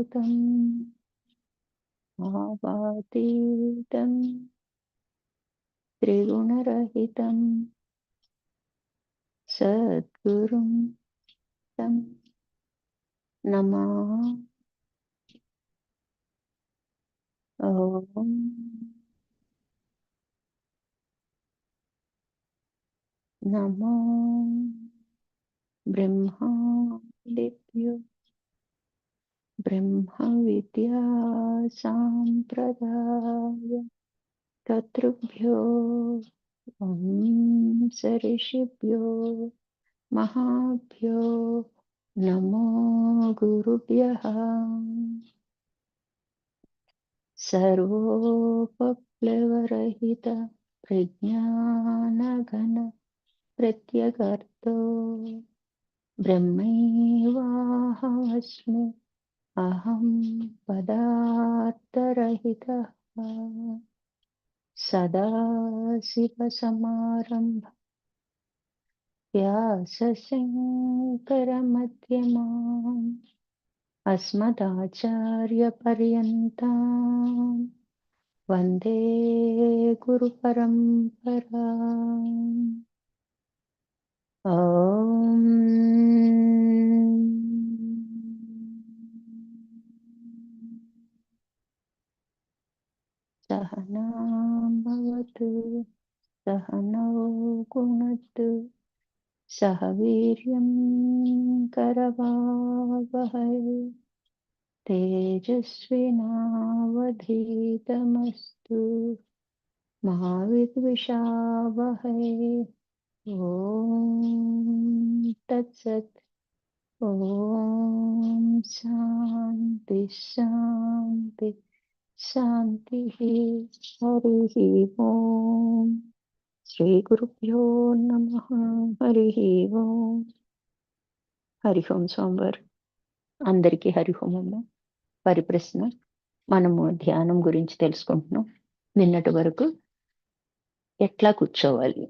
సారభూతం భావాతీతం త్రిగుణరహితం సద్గురుం తం నమామి. ఓం నమో బ్రహ్మాదిభ్యో బ్రహ్మ విద్యా సాంప్రదాయ కర్తృభ్యో వంశ మహాభ్యో నమో గురుభ్యః. సర్వోపప్లవరహిత ప్రజ్ఞానఘన ప్రత్యగర్తో బ్రహ్మైవాహమస్మి అహం పదార్థరహితః. సదాశివసమారంభ వ్యాసశంకరమధ్యమాం అస్మదాచార్యపర్యంతం వందే గురుపరంపరాం. ఓం సహనా భవతు సహనౌ భునక్తు సహ వీర్యం కరవావహై తేజస్వినావధీతమస్తు మా విద్విషావహై. ఓం తత్సత్. ఓం శాంతి శాంతి శాంతి. హరి ఓం. శ్రీ గురుభ్యో నమః. హరి ఓం. హరి ఓం. సోమవారం అందరికీ హరి ఓం అమ్మ. పరిప్రశ్న. మనము ధ్యానం గురించి తెలుసుకుంటున్నాం. నిన్నటి వరకు ఎట్లా కూర్చోవాలి,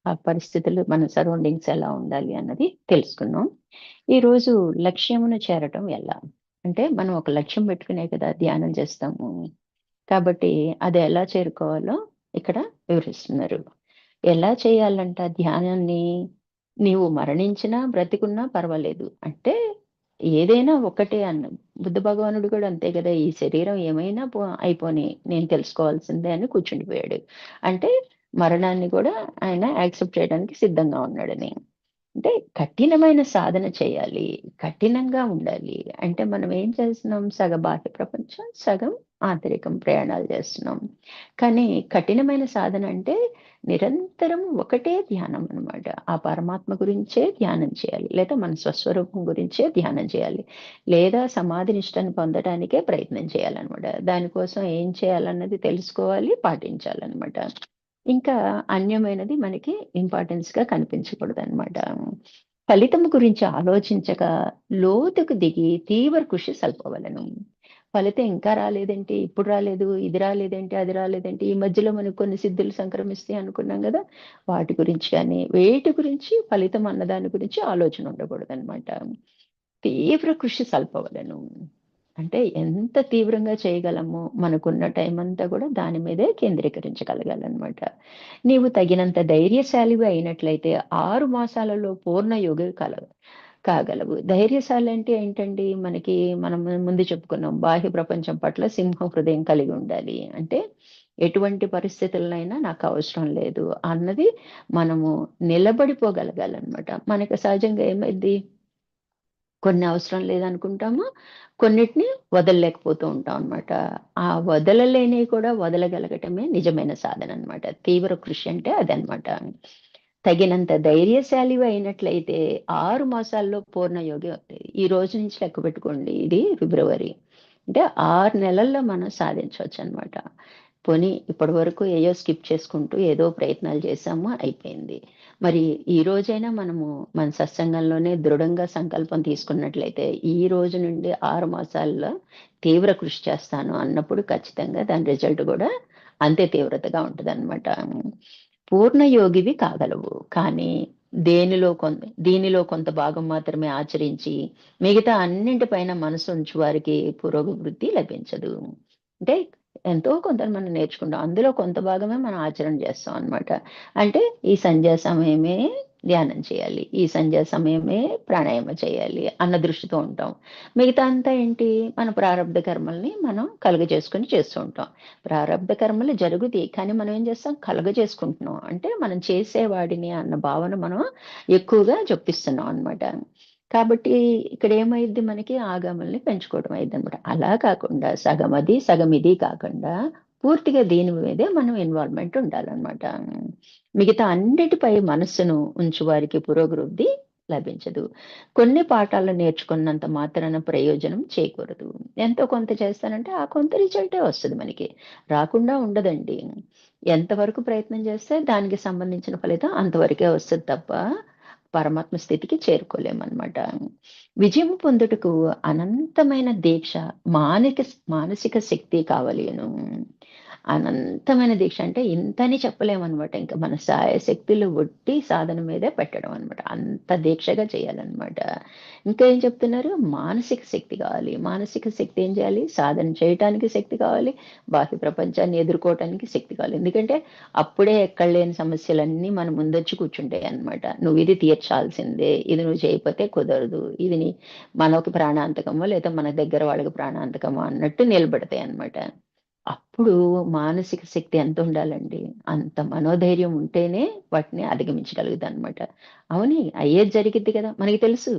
ఆ పరిస్థితులు, మన సరౌండింగ్స్ ఎలా ఉండాలి అన్నది తెలుసుకున్నాం. ఈరోజు లక్ష్యమును చేరటం ఎలా అంటే, మనం ఒక లక్ష్యం పెట్టుకునే కదా ధ్యానం చేస్తాము. కాబట్టి అది ఎలా చేరుకోవాలో ఇక్కడ వివరిస్తున్నారు. ఎలా చేయాలంట ధ్యానాన్ని? నీవు మరణించినా బ్రతికున్నా పర్వాలేదు అంటే ఏదైనా ఒకటే అన్న బుద్ధ భగవానుడు కూడా అంతే కదా, ఈ శరీరం ఏమైనా అయిపోని నేను తెలుసుకోవాల్సిందే అని కూర్చుండిపోయాడు. అంటే మరణాన్ని కూడా ఆయన యాక్సెప్ట్ చేయడానికి సిద్ధంగా ఉన్నాడని. అంటే కఠినమైన సాధన చేయాలి, కఠినంగా ఉండాలి. అంటే మనం ఏం చేస్తున్నాం, సగం బాహ్య ప్రపంచం, సగం ఆంతరికం ప్రయాణాలు చేస్తున్నాం. కానీ కఠినమైన సాధన అంటే నిరంతరం ఒకటే ధ్యానం అన్నమాట. ఆ పరమాత్మ గురించే ధ్యానం చేయాలి, లేదా మన స్వస్వరూపం గురించే ధ్యానం చేయాలి, లేదా సమాధి నిష్టను పొందడానికే ప్రయత్నం చేయాలన్నమాట. దానికోసం ఏం చేయాలన్నది తెలుసుకోవాలి, పాటించాలన్నమాట. ఇంకా అన్యమైనది మనకి ఇంపార్టెన్స్ గా కనిపించకూడదు అనమాట. ఫలితం గురించి ఆలోచించక లోతుకు దిగి తీవ్ర కృషి సల్పవలను. ఫలితం ఇంకా రాలేదేంటి, ఇప్పుడు రాలేదు, ఇది రాలేదేంటి, అది రాలేదేంటి, ఈ మధ్యలో మనకు కొన్ని సిద్ధులు సంక్రమిస్తాయి అనుకున్నాం కదా, వాటి గురించి కానీ వేటి గురించి ఫలితం అన్నదాని గురించి ఆలోచన ఉండకూడదు అనమాట. తీవ్ర కృషి సల్పవలను అంటే ఎంత తీవ్రంగా చేయగలమో మనకున్న టైం అంతా కూడా దాని మీదే కేంద్రీకరించగలగాలన్నమాట. నీవు తగినంత ధైర్యశాలివి అయినట్లయితే 6 మాసాలలో పూర్ణ యోగి కాగలవు. ధైర్యశాలి అంటే ఏంటండి, మనం ముందు చెప్పుకున్నాం, బాహ్య ప్రపంచం పట్ల సింహ హృదయం కలిగి ఉండాలి. అంటే ఎటువంటి పరిస్థితులనైనా నాకు అవసరం లేదు అన్నది మనము నిలబడిపోగలగాలన్నమాట. మనకు సహజంగా ఏమైంది, కొన్ని అవసరం లేదనుకుంటాము, కొన్నిటిని వదలలేకపోతూ ఉంటాం అనమాట. ఆ వదలలేనివి కూడా వదలగలగటమే నిజమైన సాధన అనమాట. తీవ్ర కృషి అంటే అదనమాట. తగినంత ధైర్యశాలివి అయినట్లయితే 6 మాసాల్లో పూర్ణయోగి అవుతాయి. ఈ రోజు నుంచి లెక్క పెట్టుకోండి, ఇది ఫిబ్రవరి. అంటే 6 నెలల్లో మనం సాధించవచ్చు అనమాట. పోనీ ఇప్పటి వరకు ఏయో స్కిప్ చేసుకుంటూ ఏదో ప్రయత్నాలు చేసాము, అయిపోయింది. మరి ఈ రోజైనా మనము మన సత్సంగంలోనే దృఢంగా సంకల్పం తీసుకున్నట్లయితే ఈ రోజు నుండి 6 మాసాల్లో తీవ్ర కృషి చేస్తాను అన్నప్పుడు ఖచ్చితంగా దాని రిజల్ట్ కూడా అంతే తీవ్రతగా ఉంటదన్నమాట. పూర్ణ యోగివి కాగలవు, కానీ దీనిలో కొంత భాగం మాత్రమే ఆచరించి మిగతా అన్నింటిపైన మనసు ఉంచు వారికి పురోగవృద్ధి లభించదు. అంటే ఎంతో కొంత మనం నేర్చుకుంటాం, అందులో కొంత భాగమే మనం ఆచరణ చేస్తాం అన్నమాట. అంటే ఈ సంధ్యా సమయమే ధ్యానం చేయాలి, ఈ సంధ్యా సమయమే ప్రాణాయామ చేయాలి అన్న దృష్టితో ఉంటాం. మిగతా అంతా ఏంటి, మన ప్రారంభ కర్మల్ని మనం కలుగజేసుకుని చేస్తూ ఉంటాం. ప్రారంభ కర్మలు జరుగుతాయి, కానీ మనం ఏం చేస్తాం, కలుగజేసుకుంటున్నాం. అంటే మనం చేసేవాడిని అన్న భావన మనం ఎక్కువగా జొప్పిస్తున్నాం అన్నమాట. కాబట్టి ఇక్కడ ఏమైద్ది, మనకి ఆగమల్ని పెంచుకోవడం అయింది అనమాట. అలా కాకుండా సగం అది సగం ఇది కాకుండా పూర్తిగా దీని మీదే మనం ఇన్వాల్వ్మెంట్ ఉండాలన్నమాట. మిగతా అన్నిటిపై మనస్సును ఉంచు వారికి పురోగవృద్ధి లభించదు. కొన్ని పాఠాలు నేర్చుకున్నంత మాత్రాన ప్రయోజనం చేకూరదు. ఎంతో కొంత చేస్తానంటే ఆ కొంత రిజల్టే వస్తుంది, మనకి రాకుండా ఉండదండి. ఎంతవరకు ప్రయత్నం చేస్తే దానికి సంబంధించిన ఫలితం అంతవరకే వస్తుంది తప్ప పరమాత్మ స్థితికి చేరుకోలేమన్నమాట. విజయం పొందుటకు అనంతమైన దీక్ష, మానసిక శక్తి కావలేను. అనంతమైన దీక్ష అంటే ఇంతని చెప్పలేమన్నమాట. ఇంకా మన శక్తులు ఒట్టి సాధన మీదే పెట్టడం అనమాట. అంత దీక్షగా చేయాలన్నమాట. ఇంకా ఏం చెప్తున్నారు, మానసిక శక్తి కావాలి. మానసిక శక్తి ఏం చేయాలి, సాధన చేయటానికి శక్తి కావాలి, బాహ్య ప్రపంచాన్ని ఎదుర్కోవటానికి శక్తి కావాలి. ఎందుకంటే అప్పుడే ఎక్కడ లేని సమస్యలన్నీ మన ముందొచ్చి కూర్చుంటాయి అన్నమాట. నువ్వు ఇది తీర్చాల్సిందే, ఇది నువ్వు చేయకపోతే కుదరదు, ఇది మనకి ప్రాణాంతకమో లేదా మన దగ్గర వాళ్ళకి ప్రాణాంతకమో అన్నట్టు నిలబడతాయి అన్నమాట. అప్పుడు మానసిక శక్తి ఎంత ఉండాలండి, అంత మనోధైర్యం ఉంటేనే వాటిని అధిగమించగలుగుతాం అన్నమాట. అవుని అయ్యేది జరిగిద్ది కదా, మనకి తెలుసు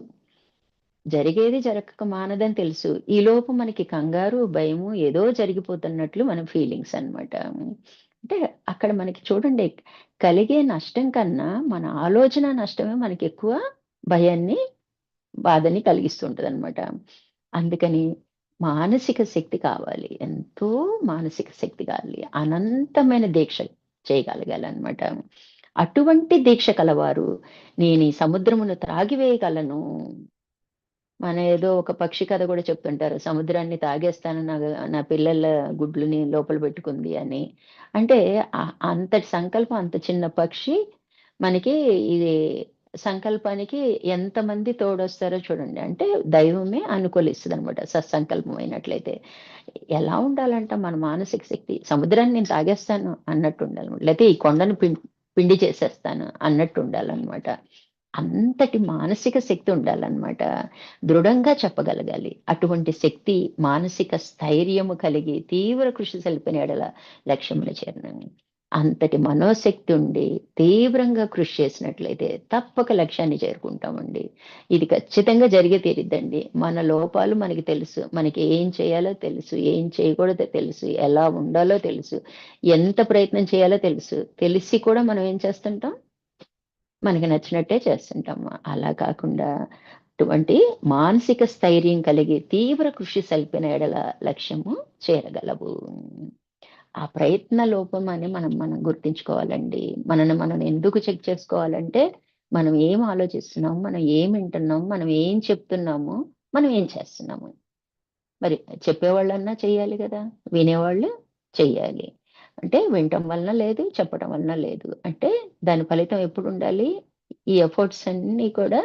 జరిగేది జరగక మానదని తెలుసు. ఈ లోపు మనకి కంగారు, భయము ఏదో జరిగిపోతున్నట్లు మన ఫీలింగ్స్ అన్నమాట. అంటే అక్కడ మనకి చూడండి, కలిగే నష్టం కన్నా మన ఆలోచన నష్టమే మనకి ఎక్కువ భయాన్ని, బాధని కలిగిస్తుంటదనమాట. అందుకని మానసిక శక్తి కావాలి. ఎంతో మానసిక శక్తి కావాలి. అనంతమైన దీక్ష చేయగలగాలనమాట. అటువంటి దీక్ష కలవారు నేను ఈ సముద్రమును త్రాగివేయగలను. మన ఏదో ఒక పక్షి కథ కూడా చెప్తుంటారు, సముద్రాన్ని తాగేస్తాను నా పిల్లల గుడ్లని లోపల పెట్టుకుంది అని. అంటే అంతటి సంకల్పం, అంత చిన్న పక్షి మనకి ఇది సంకల్పానికి ఎంతమంది తోడొస్తారో చూడండి. అంటే దైవమే అనుకూలిస్తుంది అనమాట, సత్సంకల్పం అయినట్లయితే. ఎలా ఉండాలంట మన మానసిక శక్తి, సముద్రాన్ని నేను తాగేస్తాను అన్నట్టు ఉండాలి, లేకపోతే ఈ కొండను పిండి చేసేస్తాను అన్నట్టు ఉండాలన్నమాట. అంతటి మానసిక శక్తి ఉండాలన్నమాట. దృఢంగా చెప్పగలగాలి. అటువంటి శక్తి, మానసిక స్థైర్యము కలిగి తీవ్ర కృషి సల్పిన ఎడల లక్ష్యములు చేరను. అంతటి మనోశక్తి ఉండి తీవ్రంగా కృషి చేసినట్లయితే తప్పక లక్ష్యాన్ని చేరుకుంటామండి. ఇది ఖచ్చితంగా జరిగే తీరిద్దండి. మన లోపాలు మనకి తెలుసు, మనకి ఏం చేయాలో తెలుసు, ఏం చేయకూడదో తెలుసు, ఎలా ఉండాలో తెలుసు, ఎంత ప్రయత్నం చేయాలో తెలుసు. తెలిసి కూడా మనం ఏం చేస్తుంటాం, మనకి నచ్చినట్టే చేస్తుంటాము. అలా కాకుండా అటువంటి మానసిక స్థైర్యం కలిగి తీవ్ర కృషి సల్పిన ఎడల లక్ష్యము చేరగలవు. ఆ ప్రయత్న లోపం అని మనం గుర్తించుకోవాలండి. మనల్ని మనం ఎందుకు చెక్ చేసుకోవాలంటే, మనం ఏం ఆలోచిస్తున్నాము, మనం ఏం వింటున్నాము, మనం ఏం చెప్తున్నాము, మనం ఏం చేస్తున్నాము. మరి చెప్పేవాళ్ళన్నా చెయ్యాలి కదా, వినేవాళ్ళు చెయ్యాలి. అంటే వినటం వలన లేదు, చెప్పటం వలన లేదు. అంటే దాని ఫలితం ఎప్పుడుండాలి, ఈ ఎఫర్ట్స్ అన్నీ కూడా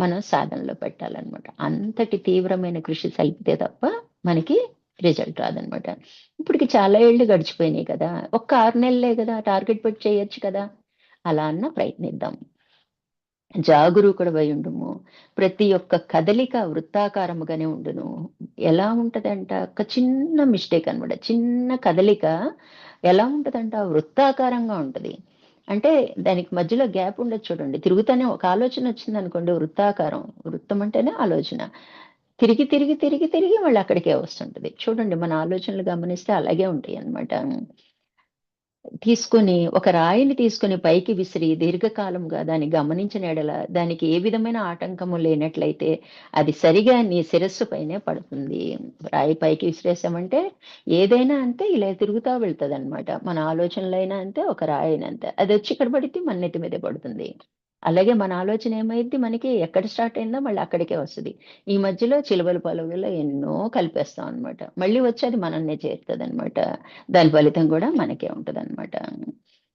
మనం సాధనలో పెట్టాలన్నమాట. అంతటి తీవ్రమైన కృషి సల్పితే తప్ప మనకి రిజల్ట్ రాదనమాట. ఇప్పటికి చాలా ఏళ్ళు గడిచిపోయినాయి కదా, ఒక్క 6 నెలలే కదా, టార్గెట్ పెట్టి చేయొచ్చు కదా. అలా అన్నా ప్రయత్నిద్దాం. జాగరూకుడవై ఉండుము. ప్రతి ఒక్క కదలిక వృత్తాకారముగానే ఉండును. ఎలా ఉంటదంట, ఒక చిన్న మిస్టేక్ అన్నమాట. చిన్న కదలిక ఎలా ఉంటదంట, వృత్తాకారంగా ఉంటది. అంటే దానికి మధ్యలో గ్యాప్ ఉండదు చూడండి. తిరుగుతానే ఒక ఆలోచన వచ్చిందనుకోండి, వృత్తాకారం. వృత్తం అంటేనే ఆలోచన. తిరిగి, తిరిగి, తిరిగి, తిరిగి మళ్ళీ అక్కడికే వస్తుంటది. చూడండి మన ఆలోచనలు గమనిస్తే అలాగే ఉంటాయన్నమాట. ఒక రాయిని తీసుకొని పైకి విసిరి దీర్ఘకాలముగా దాన్ని గమనించిన యెడల దానికి ఏ విధమైన ఆటంకము లేనట్లయితే అది సరిగా నీ శిరస్సు పైనే పడుతుంది. రాయి పైకి విసిరేసామంటే ఏదైనా అంతే, ఇలా తిరుగుతా వెళ్తదనమాట. మన ఆలోచనలైనా అంతే, ఒక రాయైనా అంతే. అదొచ్చి ఇక్కడ పడిద్ది, మన నెత్తి మీదే పడుతుంది. అలాగే మన ఆలోచన ఏమైద్ది, మనకి ఎక్కడ స్టార్ట్ అయిందో మళ్ళీ అక్కడికే వస్తది. ఈ మధ్యలో చిలువలు పలువలు ఎన్నో కలిపేస్తాం అన్నమాట. మళ్ళీ వచ్చి అది మనల్నే చేరుతదనమాట. దాని ఫలితం కూడా మనకే ఉంటదన్నమాట.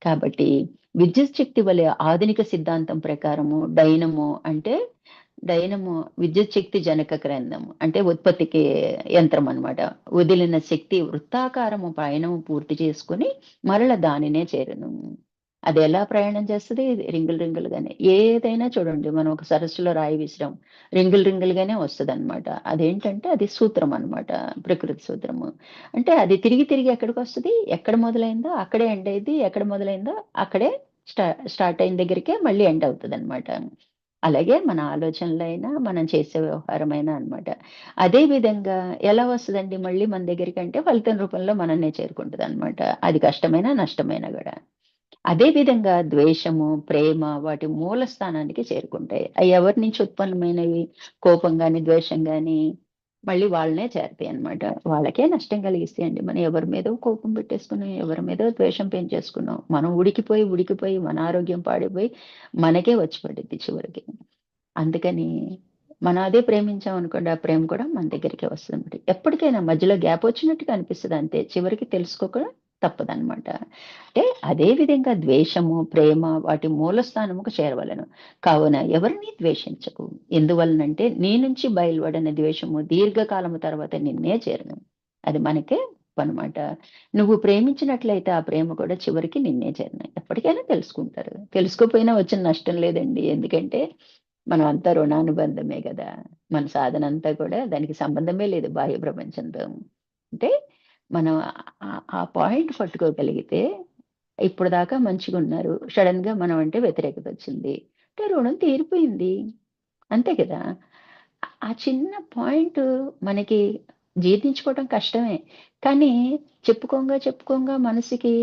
కాబట్టి విద్యుత్ శక్తి వలె ఆధునిక సిద్ధాంతం ప్రకారము డైనమో అంటే డైనమో విద్యుత్ శక్తి జనక గ్రంథం అంటే ఉత్పత్తికి యంత్రం అన్నమాట. వదిలిన శక్తి వృత్తాకారము పయనము పూర్తి చేసుకుని మరల దానినే చేరును. అది ఎలా ప్రయాణం చేస్తది? రింగులు రింగులుగానే. ఏదైనా చూడండి, మనం ఒక సరస్సులో రాయి విసిరాం. రింగులు రింగులుగానే వస్తదనమాట. అదేంటంటే అది సూత్రం అన్నమాట. ప్రకృతి సూత్రము. అంటే అది తిరిగి తిరిగి ఎక్కడికొస్తది? ఎక్కడ మొదలైందో అక్కడే ఎండ్ అయ్యిద్ది. ఎక్కడ మొదలైందో అక్కడే స్టార్ట్ అయిన దగ్గరికే మళ్ళీ ఎండ్ అవుతదనమాట. అలాగే మన ఆలోచనలైనా, మనం చేసే వ్యవహారమైనా అన్నమాట. అదే విధంగా ఎలా వస్తదండి మళ్ళీ మన దగ్గరికంటే ఫలితం రూపంలో మనన్నే చేరుకుంటదనమాట. అది కష్టమైనా, నష్టమైనా గూడా. అదే విధంగా ద్వేషము, ప్రేమ వాటి మూల స్థానానికి చేరుకుంటాయి. అయి ఎవరి నుంచి ఉత్పన్నమైనవి? కోపం గాని, ద్వేషం గాని మళ్ళీ వాళ్ళనే చేరతాయన్నమాట. వాళ్ళకే నష్టం కలిగిస్తాయండి. మనం ఎవరి మీదో కోపం పెట్టేసుకున్నాం, ఎవరి మీదో ద్వేషం పెంచేసుకున్నాం. మనం ఉడికిపోయి, ఉడికిపోయి మన ఆరోగ్యం పాడైపోయి మనకే వచ్చి పడిద్ది చివరికి. అందుకని మనం అదే ప్రేమించామనుకోండి, ఆ ప్రేమ కూడా మన దగ్గరికే వస్తదనమాట. ఎప్పటికైనా మధ్యలో గ్యాప్ వచ్చినట్టుగా అనిపిస్తది అంతే. చివరికి తెలుసుకోక తప్పదనమాట. అంటే అదే విధంగా ద్వేషము, ప్రేమ వాటి మూల స్థానముకు చేరవలెను. కావున ఎవరిని ద్వేషించకు. ఎందువలనంటే నీ నుంచి బయలువడిన ద్వేషము దీర్ఘకాలము తర్వాత నిన్నే చేరును. అది మనకే అన్నమాట. నువ్వు ప్రేమించినట్లయితే ఆ ప్రేమ కూడా చివరికి నిన్నే చేరును. ఎప్పటికైనా తెలుసుకుంటారు. తెలుసుకోకపోయినా వచ్చిన నష్టం లేదండి. ఎందుకంటే మనం అంతా రుణానుబంధమే గదా! మన సాధనంతా కూడా దానికి సంబంధమే లేదు బాహ్య ప్రపంచంతో. అంటే మనం ఆ పాయింట్ పట్టుకోగలిగితే ఇప్పటిదాకా మంచిగున్నారు. సడెన్‌గా మనం అంటే వ్యతిరేకతొచ్చింది. అంటే రుణం తీరిపోయింది. అంతే కదా! ఆ చిన్న పాయింట్ మనకి జీర్ణించుకోవడం కష్టమే. కానీ చెప్పుకోంగా, చెప్పుకోంగా మనసుకి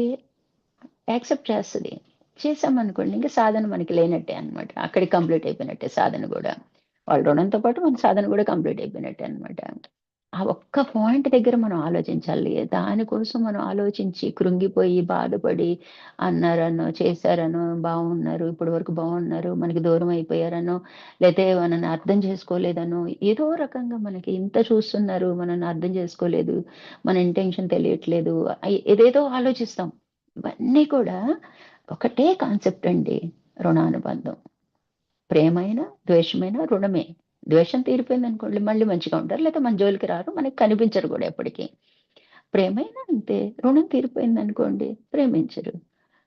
యాక్సెప్ట్ చేస్తది. చేశామనుకోండి ఇంక సాధన మనకి లేనట్టే అన్నమాట. అక్కడికి కంప్లీట్ అయిపోయినట్టే సాధన గూడా. వాళ్ళ రుణంతో పాటు మన సాధన గూడా కంప్లీట్ అయిపోయినట్టే అన్నమాట. ఆ ఒక్క పాయింట్ దగ్గర మనం ఆలోచించాలి. దానికోసం మనం ఆలోచించి, కృంగిపోయి, బాధపడి అన్నారనో, చేశారనో, బావున్నారు, ఇప్పటి వరకు బావున్నారు, మనకి దూరం అయిపోయారనో, లేతే మనల్ని అర్థం చేసుకోలేదనో, ఏదో రకంగా మనకి ఇంత చూస్తున్నారు, మనల్ని అర్థం చేసుకోలేదు, మన ఇంటెన్షన్ తెలియట్లేదు, ఏదేదో ఆలోచిస్తాం. ఇవన్నీ కూడా ఒకటే కాన్సెప్ట్ అండి. రుణానుబంధం. ప్రేమైన, ద్వేషమైన రుణమే. ద్వేషం తీరిపోయిందనుకోండి మళ్ళీ మంచిగా ఉంటారు. లేతే మన జోలికి రారు. మనకి కనిపించరు గూడా ఎప్పటికి. ప్రేమైనా అంతే. రుణం తీరిపోయిందనుకోండి ప్రేమించరు.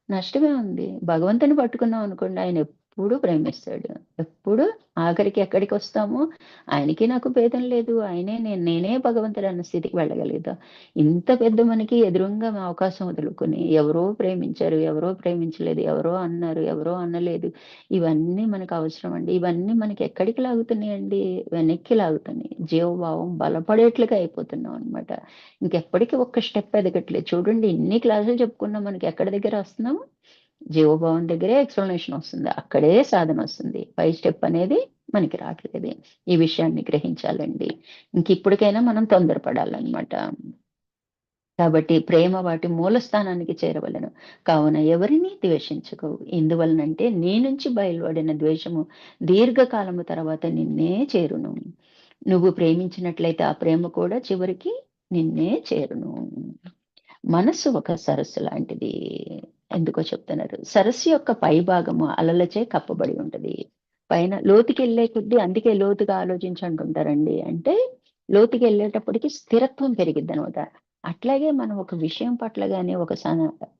నష్టమే ఉంది. భగవంతుడిని పట్టుకున్నాం అనుకోండి ఆయన ఎప్పుడూ ప్రేమిస్తాడు. ఎప్పుడు ఆఖరికి ఎక్కడికొస్తామో ఆయనకి నాకు భేదం లేదు. ఆయనే నేనే భగవంతుడన్న స్థితికి వెళ్ళగలుగుతాం. ఇంత పెద్ద మనకి ఎదురుంగా అవకాశం వదులుకొని ఎవరో ప్రేమించారు, ఎవరో ప్రేమించలేదు, ఎవరో అన్నారు, ఎవరో అనలేదు. ఇవన్నీ మనకు అవసరం అండి. ఇవన్నీ మనకి ఎక్కడికి లాగుతున్నాయండి? వెనక్కి లాగుతున్నాయి. జీవభావం బలపడేట్లుగా అయిపోతున్నాం అన్నమాట. ఇంకెప్పటికి ఒక్క స్టెప్ ఎదగట్లేదు. చూడండి ఇన్ని క్లాసులు చెప్పుకున్నాం మనకి ఎక్కడి దగ్గర వస్తున్నాము? జీవభావం దగ్గరే ఎక్స్‌ప్లనేషన్ వస్తుంది. అక్కడే సాధనొస్తుంది. పై స్టెప్ అనేది మనకి రాట్లేదు. ఈ విషయాన్ని గ్రహించాలండి. ఇంకిప్పటికైనా మనం తొందరపడాలన్నమాట. కాబట్టి ప్రేమ వాటి మూల స్థానానికి చేరవలెను. కావున ఎవరిని ద్వేషించకు. ఎందువలనంటే నీ నుంచి బయలువడిన ద్వేషము దీర్ఘకాలము తర్వాత నిన్నే చేరును. నువ్వు ప్రేమించినట్లయితే ఆ ప్రేమ కూడా చివరికి నిన్నే చేరును. మనస్సు ఒక సరస్సు లాంటిది. ఎందుకో చెప్తున్నారు. సరస్సు యొక్క పైభాగము అలలచే కప్పబడి ఉంటది. పైన లోతుకెళ్ళే కొద్దీ అందుకే లోతుగా ఆలోచించంటుంటారండి. అంటే లోతుకెళ్ళేటప్పటికి స్థిరత్వం పెరిగిద్దనమాట. అట్లాగే మనం ఒక విషయం పట్ల గాని, ఒక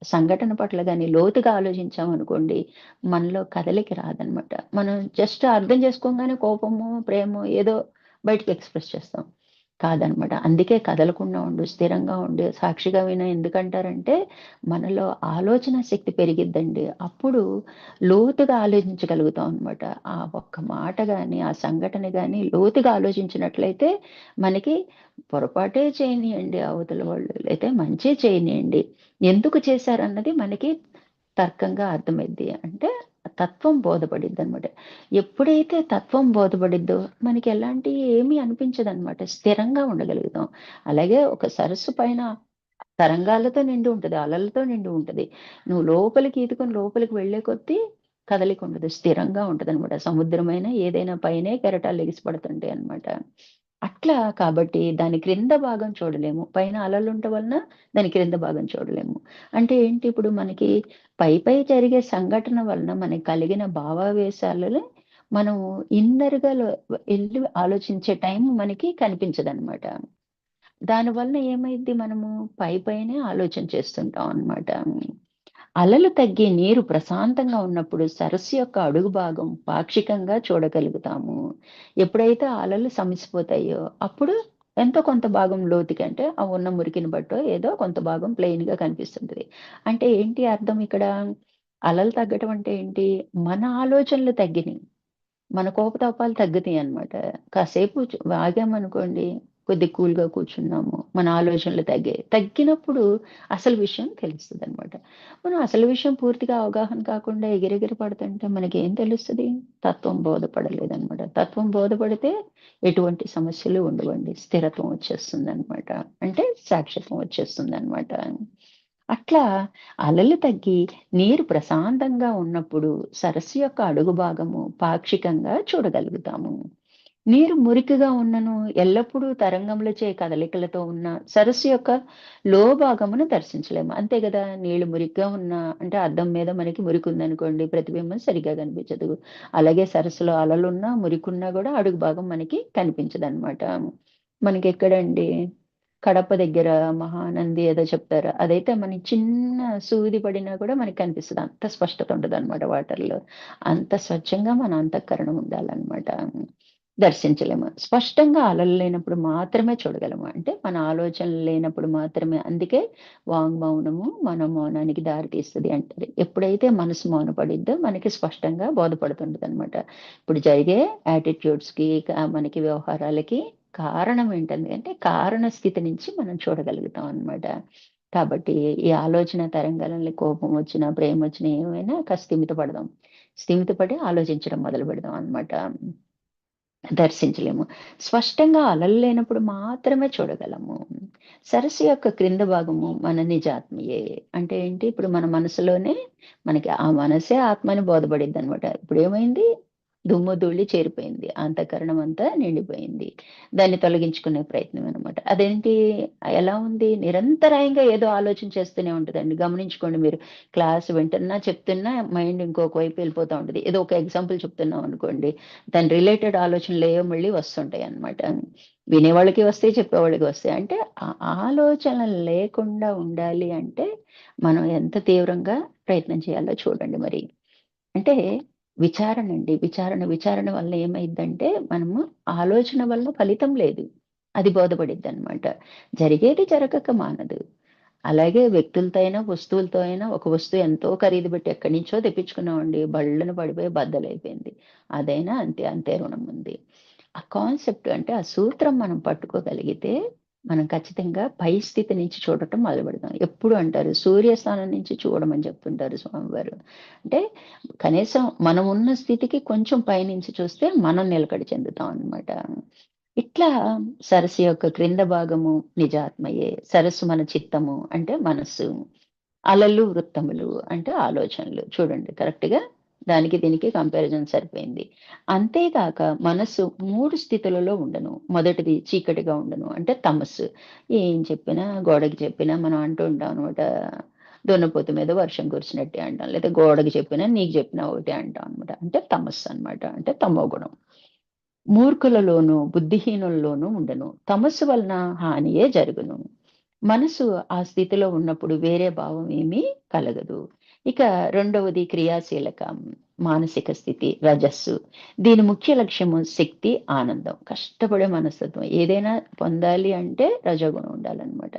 సంఘటన పట్ల గాని లోతుగా ఆలోచించామనుకోండి, మనలో కదలిక రాదనమాట. మనం జస్ట్ అర్థం చేసుకోంగానే కోపమో, ప్రేమో ఏదో బయటికి ఎక్స్‌ప్రెస్ చేస్తాం. కాదనమాట. అందుకే కదలకుండా ఉండు, స్థిరంగా ఉండు, సాక్షిగా విను ఎందుకంటారంటే, మనలో ఆలోచన శక్తి పెరిగిద్దండి. అప్పుడు లోతుగా ఆలోచించగలుగుతాం అనమాట. ఆ ఒక్క మాట గాని, ఆ సంఘటన గాని లోతుగా ఆలోచించినట్లయితే, మనకి పొరపాటే చేయనియండి అవతల వాళ్ళు, లేతే మంచే చేయనియండి. ఎందుకు చేశారన్నది మనకి తర్కంగా అర్థమైద్ది. అంటే తత్వం బోధపడిద్దనమాట. ఎప్పుడైతే తత్వం బోధపడిద్దో మనకి ఎలాంటి ఏమీ అనిపించదనమాట. స్థిరంగా ఉండగలుగుతాం. అలాగే ఒక సరస్సు పైన తరంగాలతో నిండి ఉంటది. అలలతో నిండి ఉంటది. నువ్వు లోపలికి ఈదుకొని లోపలికి వెళ్ళే కొద్దీ కదలిక ఉండదు. స్థిరంగా ఉంటదనమాట. సముద్రమైనా ఏదైనా పైనే కెరటాలు ఎగిసి పడుతుంటాయనమాట. అట్లా కాబట్టి దాని క్రింద భాగం చూడలేము. పైన అలలు ఉండటం వలన దాని క్రింద భాగం చూడలేము. అంటే ఏంటి, ఇప్పుడు మనకి పై జరిగే సంఘటన వలన మనకి కలిగిన భావావేశాలని మనం ఇన్నర్‌గా ఎళ్లి ఆలోచించే టైం మనకి కనిపించదనమాట. దానివలన ఏమైద్ది, మనము పైనే ఆలోచన చేస్తుంటాం అన్నమాట. అలలు తగ్గి నీరు ప్రశాంతంగా ఉన్నప్పుడు సరస్సు యొక్క అడుగు భాగం పాక్షికంగా చూడగలుగుతాము. ఎప్పుడైతే ఆ అలలు సమసిపోతాయో అప్పుడు ఎంతో కొంత భాగం లోతుకి, అంటే ఆ ఉన్న మురికిని బట్టో ఏదో కొంత భాగం ప్లెయిన్‌గా కనిపిస్తుంటది. అంటే ఏంటి అర్థం ఇక్కడ? అలలు తగ్గటం అంటే ఏంటి? మన ఆలోచనలు తగ్గినియి. మన కోపతాపాలు తగ్గుతాయన్నమాట. కాసేపు ఆగామనుకోండి, కొద్దిగా కూల్‌గా కూర్చున్నాము. మన ఆలోచనలు తగ్గాయి. తగ్గినప్పుడు అసలు విషయం తెలుస్తదనమాట. మనం అసలు విషయం పూర్తిగా అవగాహన కాకుండా ఎగిరెగిరి పడుతుంటే మనకేం తెలుస్తది? తత్వం బోధపడలేదనమాట. తత్వం బోధపడితే ఎటువంటి సమస్యలు ఉండవండి. స్థిరత్వం వచ్చేస్తుందనమాట. అంటే సాక్షిత్వం వచ్చేస్తుందనమాట. అట్లా అలలు తగ్గి నీరు ప్రశాంతంగా ఉన్నప్పుడు సరస్సు యొక్క అడుగు భాగము పాక్షికంగా చూడగలుగుతాము. నీరు మురికిగా ఉన్నను ఎల్లప్పుడూ తరంగములచే కదలికలతో ఉన్న సరస్సు యొక్క భాగమును దర్శించలేము. అంతే గదా! నీళ్లు మురికిగా ఉన్నా, అంటే అద్దం మీద మనకి మురికుందనుకోండి, ప్రతిబింబం సరిగ్గా కనిపించదు. అలాగే సరస్సులో అలలున్నా, మురికున్నా గూడా అడుగు భాగం మనకి కనిపించదనమాట. మనకెక్కడండి, కడప దగ్గర మహానంది ఏదో చెప్తారు. అదైతే మనకి చిన్న సూది పడినా కూడా మనకి కనిపిస్తది. అంత స్పష్టత ఉంటదనమాట వాటర్‌లో. అంత స్వచ్ఛంగా మన అంతఃకరణం ఉండాలనమాట. దర్శించలేము. స్పష్టంగా అలలు లేనప్పుడు మాత్రమే చూడగలము. అంటే మన ఆలోచనలు లేనప్పుడు మాత్రమే. అందుకే వాంగ్మౌనము మన మౌనానికి దారి తీస్తది అంటారు. ఎప్పుడైతే మనసు మౌనపడిద్దో మనకి స్పష్టంగా బోధపడుతుంటదనమాట. ఇప్పుడు జరిగే యాటిట్యూడ్స్‌కి, మనకి వ్యవహారాలకి కారణం ఏంటండి అంటే, కారణ స్థితి నుంచి మనం చూడగలుగుతాం అన్నమాట. కాబట్టి ఈ ఆలోచన తరంగాలని, కోపం వచ్చినా, ప్రేమొచ్చినా, ఏమైనా స్థిమిత పడదాం. స్థిమిత పడి ఆలోచించడం మొదలు పెడదాం అన్నమాట. దర్శించలేము. స్పష్టంగా అలలు లేనప్పుడు మాత్రమే చూడగలము. సరస్సు యొక్క క్రింద భాగము మన నిజాత్మయే. అంటే ఏంటి? ఇప్పుడు మన మనసులోనే మనకి ఆ మనసే ఆత్మ అని బోధపడిద్దనమాట. ఇప్పుడేమైంది? దుమ్ము, ధూళి చేరిపోయింది. అంతఃకరణం అంతా నిండిపోయింది. దాన్ని తొలగించుకునే ప్రయత్నం అనమాట. అదేంటి? ఎలా ఉంది? నిరంతరాయంగా ఏదో ఆలోచన చేస్తూనే ఉంటదండి. గమనించుకోండి మీరు. క్లాస్ వింటున్నా, చెప్తున్నా మైండ్ ఇంకొక వైపు వెళ్ళిపోతా ఉంటది. ఏదో ఒక ఎగ్జాంపుల్ చెప్తున్నాం అనుకోండి, దాని రిలేటెడ్ ఆలోచనలేవో మళ్ళీ వస్తుంటాయన్నమాట. వినేవాళ్ళకి వస్తాయి, చెప్పేవాళ్ళకి వస్తాయి. అంటే ఆలోచనలు లేకుండా ఉండాలి అంటే, మనం ఎంత తీవ్రంగా ప్రయత్నం చేయాలో చూడండి మరి. అంటే విచారణ అండి. విచారణ వల్ల ఏమైద్దంటే, మనము ఆలోచన వల్ల ఫలితం లేదు. అది బోధపడిద్దనమాట. జరిగేది జరగక మానదు. అలాగే వ్యక్తులతో అయినా, వస్తువులతో అయినా, ఒక వస్తువు ఎంతో ఖరీదు పెట్టి ఎక్కడి నుంచో తెప్పించుకున్నామండి. బళ్ళన పడిపోయి బద్దలైపోయింది. అదైనా అంతే, అంతే రుణం ఉంది. ఆ కాన్సెప్ట్, అంటే ఆ సూత్రం మనం పట్టుకోగలిగితే, మనం ఖచ్చితంగా పై స్థితి నుంచి చూడటం మొదలుపెడతాం. ఎప్పుడు అంటారు, సూర్యస్థానం నుంచి చూడమని చెప్తుంటారు స్వామివారు. అంటే కనీసం మనం ఉన్న స్థితికి కొంచెం పైనుంచి చూస్తే మనం నిలకడ చెందుతాం అన్నమాట. ఇట్లా సరస్సు యొక్క క్రింద భాగము నిజాత్మయే. సరస్సు మన చిత్తము అంటే మనస్సు. అలలు, వృత్తములు అంటే ఆలోచనలు. చూడండి కరెక్ట్‌గా దానికి దీనికి కంపారిజన్ సరిపోయింది. అంతేగాక మనస్సు 3 స్థితులలో ఉండను. మొదటిది చీకటిగా ఉండను. అంటే తమస్సు. ఏం చెప్పినా, గోడకి చెప్పినా మనం అంటూ ఉంటాం అనమాట. దున్నపోతు మీద వర్షం కురిసినట్టే అంటాం. లేదా గోడకి చెప్పినా, నీకు చెప్పినా ఒకటే అంటాం అనమాట. అంటే తమస్సు అనమాట. అంటే తమోగుణం. మూర్ఖులలోను, బుద్ధిహీనుల్లోనూ ఉండెను. తమస్సు వలన హానియే జరుగును. మనసు ఆ స్థితిలో ఉన్నప్పుడు వేరే భావం ఏమీ కలగదు. ఇక రెండవది క్రియాశీలకం, మానసిక స్థితి రజస్సు. దీని ముఖ్య లక్ష్యము శక్తి, ఆనందం. కష్టపడే మనస్తత్వం. ఏదైనా పొందాలి అంటే రజోగుణం ఉండాలన్నమాట.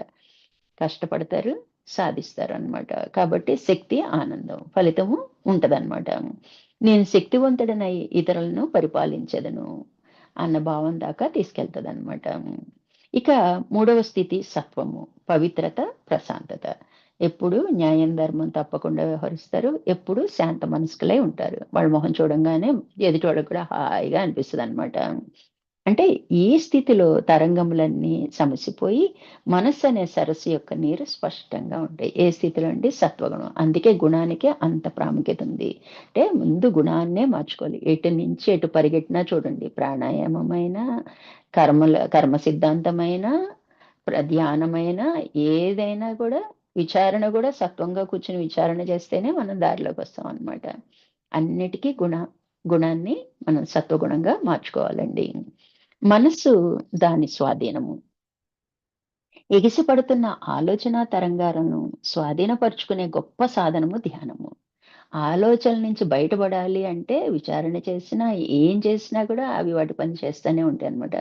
కష్టపడతారు, సాధిస్తారనమాట. కాబట్టి శక్తి, ఆనందం. ఫలితము ఉంటదనమాట. నేను శక్తివంతుడనై ఇతరులను పరిపాలించెదను అన్న భావం దాకా తీసుకెళ్తదనమాట. ఇక మూడవ స్థితి సత్వము, పవిత్రత, ప్రశాంతత. ఎప్పుడు న్యాయం, ధర్మం తప్పకుండా వ్యవహరిస్తారు. ఎప్పుడు శాంత మనస్కులై ఉంటారు. వాళ్ళ మొహం చూడంగానే ఎదుటోళ్ళకి కూడా హాయిగా అనిపిస్తదనమాట. అంటే ఈ స్థితిలో తరంగములన్నీ సమసిపోయి మనస్సు అనే సరస్సు యొక్క నీరు స్పష్టంగా ఉంటాయి. ఏ స్థితిలో అండి? సత్వగుణం. అందుకే గుణానికి అంత ప్రాముఖ్యత ఉంది. అంటే ముందు గుణాన్నే మార్చుకోవాలి. ఎటు నుంచి ఎటు పరిగెట్టినా చూడండి, ప్రాణాయామమైన, కర్మ సిద్ధాంతమైన, ధ్యానమైన, ఏదైనా కూడా విచారణ కూడా సత్వంగా కూర్చొని విచారణ చేస్తేనే మనం దారిలోకి వస్తాం అన్నమాట. అన్నిటికీ గుణాన్ని మనం సత్వగుణంగా మార్చుకోవాలండి. మనస్సు దాని స్వాధీనము. ఎగిసిపడుతున్న ఆలోచన తరంగాలను స్వాధీనపరుచుకునే గొప్ప సాధనము ధ్యానము. ఆలోచనల నుంచి బయటపడాలి అంటే విచారణ చేసినా, ఏం చేసినా కూడా అవి వాటి పని చేస్తూనే ఉంటాయన్నమాట.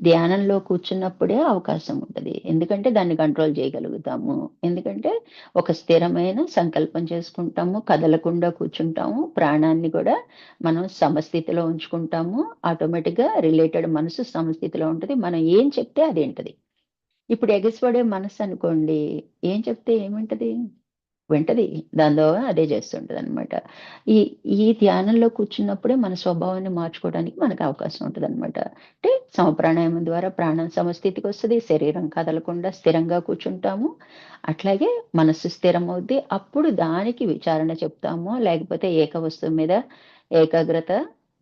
ధ్యానంలో కూర్చున్నప్పుడే అవకాశం ఉంటది. ఎందుకంటే దాన్ని కంట్రోల్ చేయగలుగుతాము. ఎందుకంటే ఒక స్థిరమైన సంకల్పం చేసుకుంటాము, కదలకుండా కూర్చుంటాము, ప్రాణాన్ని కూడా మనం సమస్థితిలో ఉంచుకుంటాము. ఆటోమేటిక్‌గా రిలేటెడ్ మనసు సమస్థితిలో ఉంటది. మనం ఏం చెప్తే అదేంటది. ఇప్పుడు ఎగసిపడే మనసనుకోండి, ఏం చెప్తే ఏమింటది? వింటది. దానిలో అదే చేస్తుంటదనమాట. ఈ ఈ ధ్యానంలో కూర్చున్నప్పుడే మన స్వభావాన్ని మార్చుకోవడానికి మనకు అవకాశం ఉంటదనమాట. అంటే సమప్రాణాయామం ద్వారా ప్రాణం సమస్థితికొస్తది. శరీరం కదలకుండా స్థిరంగా కూర్చుంటాము. అట్లాగే మనస్సు స్థిరమవుద్ది. అప్పుడు దానికి విచారణ చెప్తాము. లేకపోతే ఏక వస్తువు మీద ఏకాగ్రత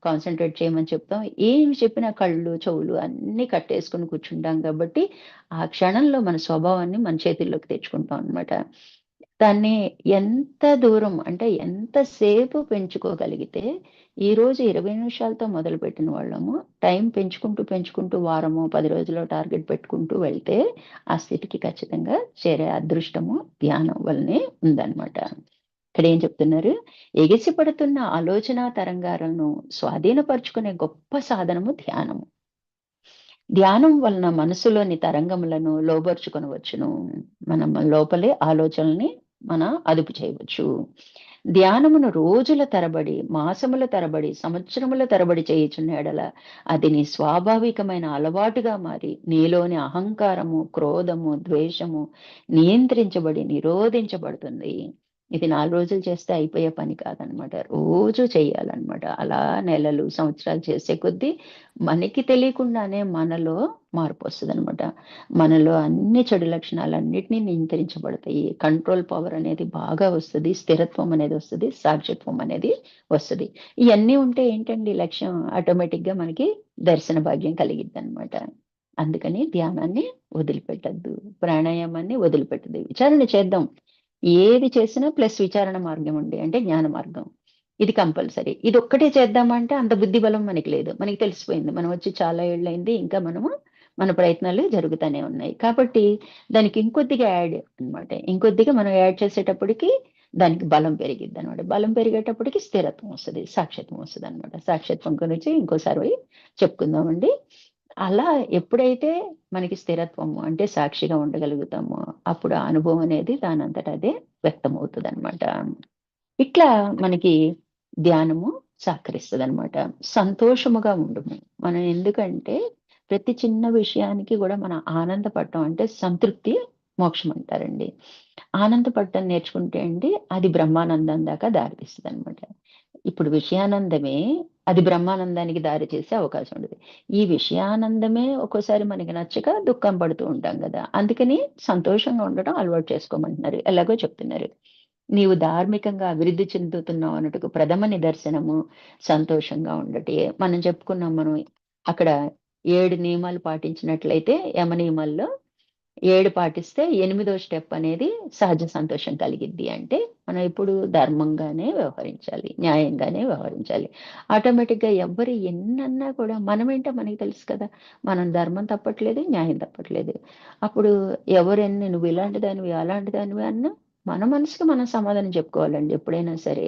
కాన్సంట్రేట్ చేయమని చెప్తాం. ఏమి చెప్పినా కళ్ళు, చెవులు అన్నీ కట్టేసుకొని కూర్చుంటాం కాబట్టి, ఆ క్షణంలో మన స్వభావాన్ని మన చేతుల్లోకి తెచ్చుకుంటాం అనమాట. దాన్ని ఎంత దూరం అంటే ఎంతసేపు పెంచుకోగలిగితే, ఈరోజు 20 నిమిషాలతో మొదలుపెట్టిన వాళ్ళము టైం పెంచుకుంటూ, పెంచుకుంటూ వారమో, 10 రోజులో టార్గెట్ పెట్టుకుంటూ వెళ్తే, ఆ స్థితికి ఖచ్చితంగా చేరే అదృష్టము ధ్యానం వల్లనే ఉందన్నమాట. ఇక్కడేం చెప్తున్నారు? ఎగిసిపడుతున్న ఆలోచనా తరంగాలను స్వాధీనపరుచుకునే గొప్ప సాధనము ధ్యానము. ధ్యానం వలన మనసులోని తరంగములను లోబరుచుకొనవచ్చును. మనం మన లోపలే ఆలోచనల్ని అదుపు చేయవచ్చు. ధ్యానమును రోజుల తరబడి, మాసముల తరబడి, సంవత్సరముల తరబడి చేయుచున్న ఎడల అది నీ స్వాభావికమైన అలవాటుగా మారి నీలోని అహంకారము, క్రోధము, ద్వేషము నియంత్రించబడి నిరోధించబడుతుంది. ఇది 4 రోజులు చేస్తే అయిపోయే పని కాదనమాట. రోజు చెయ్యాలనమాట. అలా నెలలు, సంవత్సరాలు చేసే కొద్దీ మనకి తెలియకుండానే మనలో మార్పొస్తదనమాట. మనలో అన్ని చెడు లక్షణాలన్నిటిని నియంత్రించబడతాయి. కంట్రోల్ పవర్ అనేది బాగా వస్తది. స్థిరత్వం అనేది వస్తది. సాక్షిత్వం అనేది వస్తది. ఇయన్నీ ఉంటే ఏంటండి లక్ష్యం? ఆటోమేటిక్‌గా మనకి దర్శన భాగ్యం కలిగిద్దనమాట. అందుకని ధ్యానాన్ని వదిలిపెట్టొద్దు. ప్రాణాయామాన్ని వదిలిపెట్టొద్దు. విచారణ చేద్దాం. ఏది చేసినా ప్లస్ విచారణ మార్గం అండి. అంటే జ్ఞాన మార్గం. ఇది కంపల్సరీ. ఇదొక్కటే చేద్దామంటే అంత బుద్ధి బలం మనకి లేదు. మనకి తెలిసిపోయింది. మనం వచ్చి చాలా ఏళ్లయింది. ఇంకా మనము మన ప్రయత్నాలు జరుగుతానే ఉన్నాయి. కాబట్టి దానికి ఇంకొద్దిగా యాడ్ అన్నమాట. ఇంకొద్దిగా మనం యాడ్ చేసేటప్పటికి దానికి బలం పెరిగిద్దనమాట. బలం పెరిగేటప్పటికి స్థిరత్వం వస్తది. సాక్షిత్వం వస్తదనమాట. సాక్షిత్వం గురించి ఇంకోసారి చెప్పుకుందామండి. అలా ఎప్పుడైతే మనకి స్థిరత్వము అంటే సాక్షిగా ఉండగలుగుతామో, అప్పుడు ఆ అనుభవం అనేది దానంతట అదే వ్యక్తమవుతదనమాట. ఇట్లా మనకి ధ్యానము సహకరిస్తదనమాట. సంతోషముగా ఉండుము. మనం ఎందుకంటే ప్రతి చిన్న విషయానికి గూడా మనం ఆనందపడటం అంటే సంతృప్తి మోక్షం అంటారండి. ఆనందపడటం నేర్చుకుంటే అండి అది బ్రహ్మానందం దాకా దారితీస్తదనమాట. ఇప్పుడు విషయానందమే అది బ్రహ్మానందానికి దారి చేసే అవకాశం ఉండదు. ఈ విషయానందమే ఒక్కోసారి మనకి నచ్చక దుఃఖం పడుతూ ఉంటాం గదా! అందుకని సంతోషంగా ఉండడం అలవాటు చేసుకోమంటున్నారు. ఎలాగో చెప్తున్నారు. నీవు ధార్మికంగా అభివృద్ధి చెందుతున్నావు అన్నట్టుకు ప్రథమ నిదర్శనము సంతోషంగా ఉండటే. మనం అక్కడ 7 నియమాలు పాటించినట్లయితే యమ నియమాల్లో 7 పాటిస్తే ఎనిమిదో స్టెప్ అనేది సహజ సంతోషం కలిగిద్ది. అంటే మనం ఎప్పుడు ధర్మంగానే వ్యవహరించాలి. న్యాయంగానే వ్యవహరించాలి. ఆటోమేటిక్‌గా ఎవ్వరు ఎన్నన్నా కూడా మనమేంటో మనకి తెలుసు కదా! మనం ధర్మం తప్పట్లేదు, న్యాయం తప్పట్లేదు. అప్పుడు ఎవరెన్ని నువ్వు ఇలాంటి దానివి, అలాంటి దానివి అన్నా మన మనసుకి మనం సమాధానం చెప్పుకోవాలండి ఎప్పుడైనా సరే.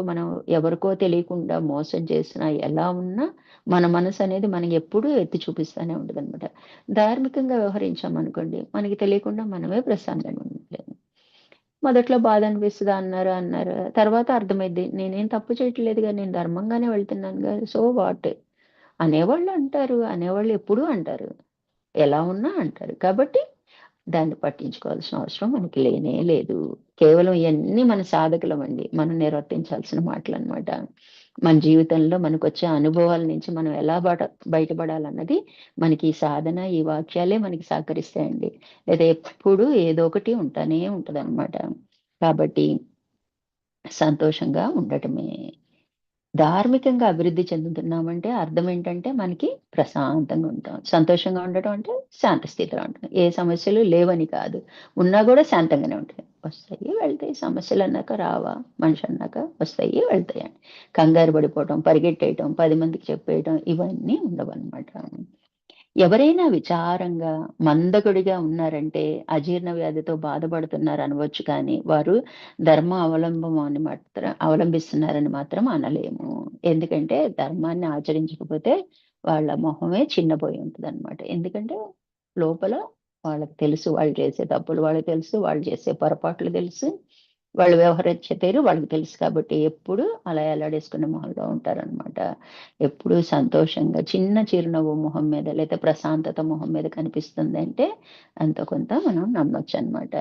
మనం ఎవరికో తెలియకుండా మోసం చేసినా, ఎలా ఉన్నా మన మనసనేది మనకి ఎప్పుడూ ఎత్తి చూపిస్తానే ఉంటదనమాట. ధార్మికంగా వ్యవహరించామనుకోండి, మనకి తెలియకుండా మనమే ప్రశాంతంగా ఉండలేము. మొదట్లో బాధ అనిపిస్తది అన్నారు. తర్వాత అర్థమైద్ది. నేనేం తప్పు చేయట్లేదుగా, నేను ధర్మంగానే వెళ్తున్నానుగా. So what? అనేవాళ్ళు అంటారు. అనేవాళ్ళు ఎప్పుడూ అంటారు. ఎలా ఉన్నా అంటారు. కాబట్టి దాన్ని పట్టించుకోవాల్సిన అవసరం మనకి లేనే లేదు. కేవలం ఇయన్నీ మన సాధకులమండి. మనం నిర్వర్తించాల్సిన మాటలనమాట. మన జీవితంలో మనకొచ్చే అనుభవాల నుంచి మనం ఎలా బయటపడాలన్నది మనకి ఈ సాధన, ఈ వాక్యాలే మనకి సహకరిస్తాయండి. లేదా ఎప్పుడు ఏదో ఒకటి ఉంటానే ఉంటదనమాట. కాబట్టి సంతోషంగా ఉండటమే. ధార్మికంగా అభివృద్ధి చెందుతున్నామంటే అర్థం ఏంటంటే మనకి ప్రశాంతంగా ఉంటాం. సంతోషంగా ఉండటం అంటే శాంత స్థితిలో ఉంటాం. ఏ సమస్యలు లేవని కాదు. ఉన్నా గూడా శాంతంగానే ఉంటాయి. వస్తాయి, వెళ్తాయి. సమస్యలన్నాక రావా? మనిషన్నాక వస్తాయి, వెళ్తాయండి. కంగారు పడిపోవటం, పరిగెట్టేయటం, 10 మందికి చెప్పేయటం ఇవన్నీ ఉండవనమాట. ఎవరైనా విచారంగా, మందకొడిగా ఉన్నారంటే అజీర్ణ వ్యాధితో బాధపడుతున్నారు అనవచ్చు కానీ, వారు ధర్మ అవలంబమాన్ని మాత్రం అవలంబిస్తున్నారని మాత్రం అనలేము. ఎందుకంటే ధర్మాన్ని ఆచరించకపోతే వాళ్ళ మొహమే చిన్నబోయి ఉంటదనమాట. ఎందుకంటే లోపల వాళ్ళకి తెలుసు వాళ్ళు చేసే తప్పులు వాళ్ళకి తెలుసు, వాళ్ళు చేసే పొరపాట్లు తెలుసు. వాళ్ళు వ్యవహరించే తీరు వాళ్ళకి తెలుసు కాబట్టి ఎప్పుడు అలా ఎలాడేసుకున్న మొహంలో ఉంటారనమాట. ఎప్పుడు సంతోషంగా చిన్న చిరునవ్వు మొహం మీద లేతే ప్రశాంతత మొహం మీద కనిపిస్తుందంటే ఎంతో కొంత మనం నమ్మొచ్చనమాట.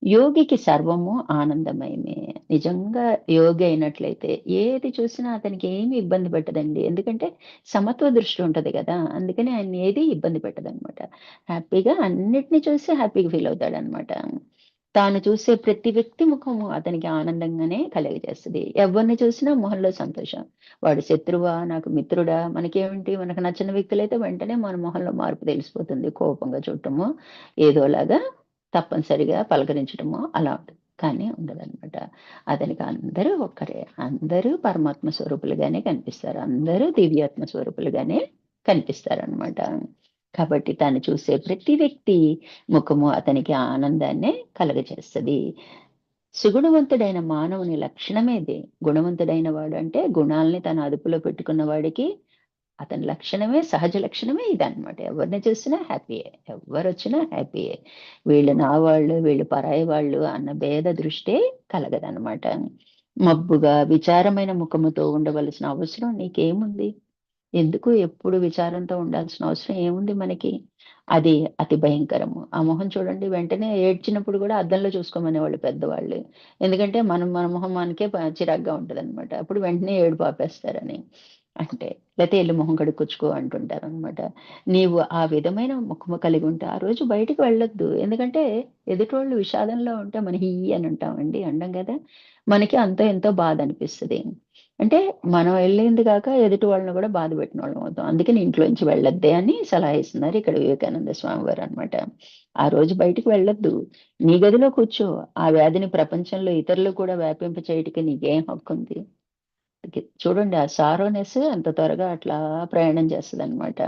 యోగికి సర్వము ఆనందమయమే. నిజంగా యోగి అయినట్లయితే ఏది చూసినా అతనికి ఏమి ఇబ్బంది పెట్టదండి. ఎందుకంటే సమత్వ దృష్టి ఉంటది గదా! అందుకని ఆయన్ని ఏది ఇబ్బంది పెట్టదనమాట. హ్యాపీగా అన్నిటిని చూసి హ్యాపీగా ఫీల్ అవుతాడనమాట. తాను చూసే ప్రతి వ్యక్తి ముఖము అతనికి ఆనందంగానే కలుగజేస్తది. ఎవరిని చూసినా మొహంలో సంతోషం. వాడు శత్రువా? నాకు మిత్రుడా? మనకేమిటి మనకు నచ్చని వ్యక్తులైతే వెంటనే మన మొహంలో మార్పు తెలిసిపోతుంది. కోపంగా చూడటమో, ఏదోలాగా తప్పనిసరిగా పలకరించడమో అలా ఉంటది. కానీ ఉండదనమాట. అతనికి అందరూ ఒక్కరే. అందరూ పరమాత్మ స్వరూపులుగానే కనిపిస్తారు. అందరూ దివ్యాత్మ స్వరూపులుగానే కనిపిస్తారనమాట. కాబట్టి తను చూసే ప్రతి వ్యక్తి ముఖము అతనికి ఆనందాన్నే కలుగజేస్తది. సుగుణవంతుడైన మానవుని లక్షణమే ఇది. గుణవంతుడైన వాడు అంటే గుణాల్ని తన అదుపులో పెట్టుకున్న వాడికి అతని లక్షణమే సహజ లక్షణమే ఇదనమాట. ఎవరిని చూసినా హ్యాపీయే. ఎవ్వరొచ్చినా హ్యాపీయే. వీళ్ళు నా వాళ్ళు, వీళ్ళు పరాయి వాళ్ళు అన్న భేద దృష్టే కలగదనమాట. మబ్బుగా విచారమైన ముఖముతో ఉండవలసిన అవసరం నీకేముంది? ఎందుకు ఎప్పుడు విచారంతో ఉండాల్సిన అవసరం ఏముంది మనకి? అది అతి భయంకరము. ఆ మొహం చూడండి వెంటనే ఏడ్చినప్పుడు గూడా అద్దంలో చూసుకోమనేవాళ్ళు పెద్దవాళ్ళు. ఎందుకంటే మనం మన మొహం మనకే చిరాకుగా ఉంటదనమాట. అప్పుడు వెంటనే ఏడుపు ఆపేస్తారని. అంటే లేతే ఎళ్లి మొహం కడుక్కొచ్చుకో అంటుంటారనమాట. నీవు ఆ విధమైన ముఖము కలిగి ఉంటే ఆ రోజు బయటికి వెళ్ళొద్దు. ఎందుకంటే ఎదుటోళ్ళు విషాదంలో ఉంటే మనం హీ అని అంటామండి. అండం గదా! మనకి అంతో ఎంతో బాధ అనిపిస్తది. అంటే మనం ఎళ్ళింది గాక ఎదుటి వాళ్ళని గూడా బాధ పెట్టినోళ్ళం అవుతాం. అందుకని ఇంట్లోంచి వెళ్ళొద్దే అని సలహా ఇస్తున్నారు ఇక్కడ వివేకానంద స్వామి వారనమాట. ఆ రోజు బయటికి వెళ్ళొద్దు. నీ గదిలో కూర్చో. ఆ వ్యాధిని ప్రపంచంలో ఇతరులకు కూడా వ్యాపింప చేయటికి నీకేం హక్కుంది? చూడండి ఆ సారోనెస్ అంత త్వరగా అట్లా ప్రయాణం చేస్తదనమాట.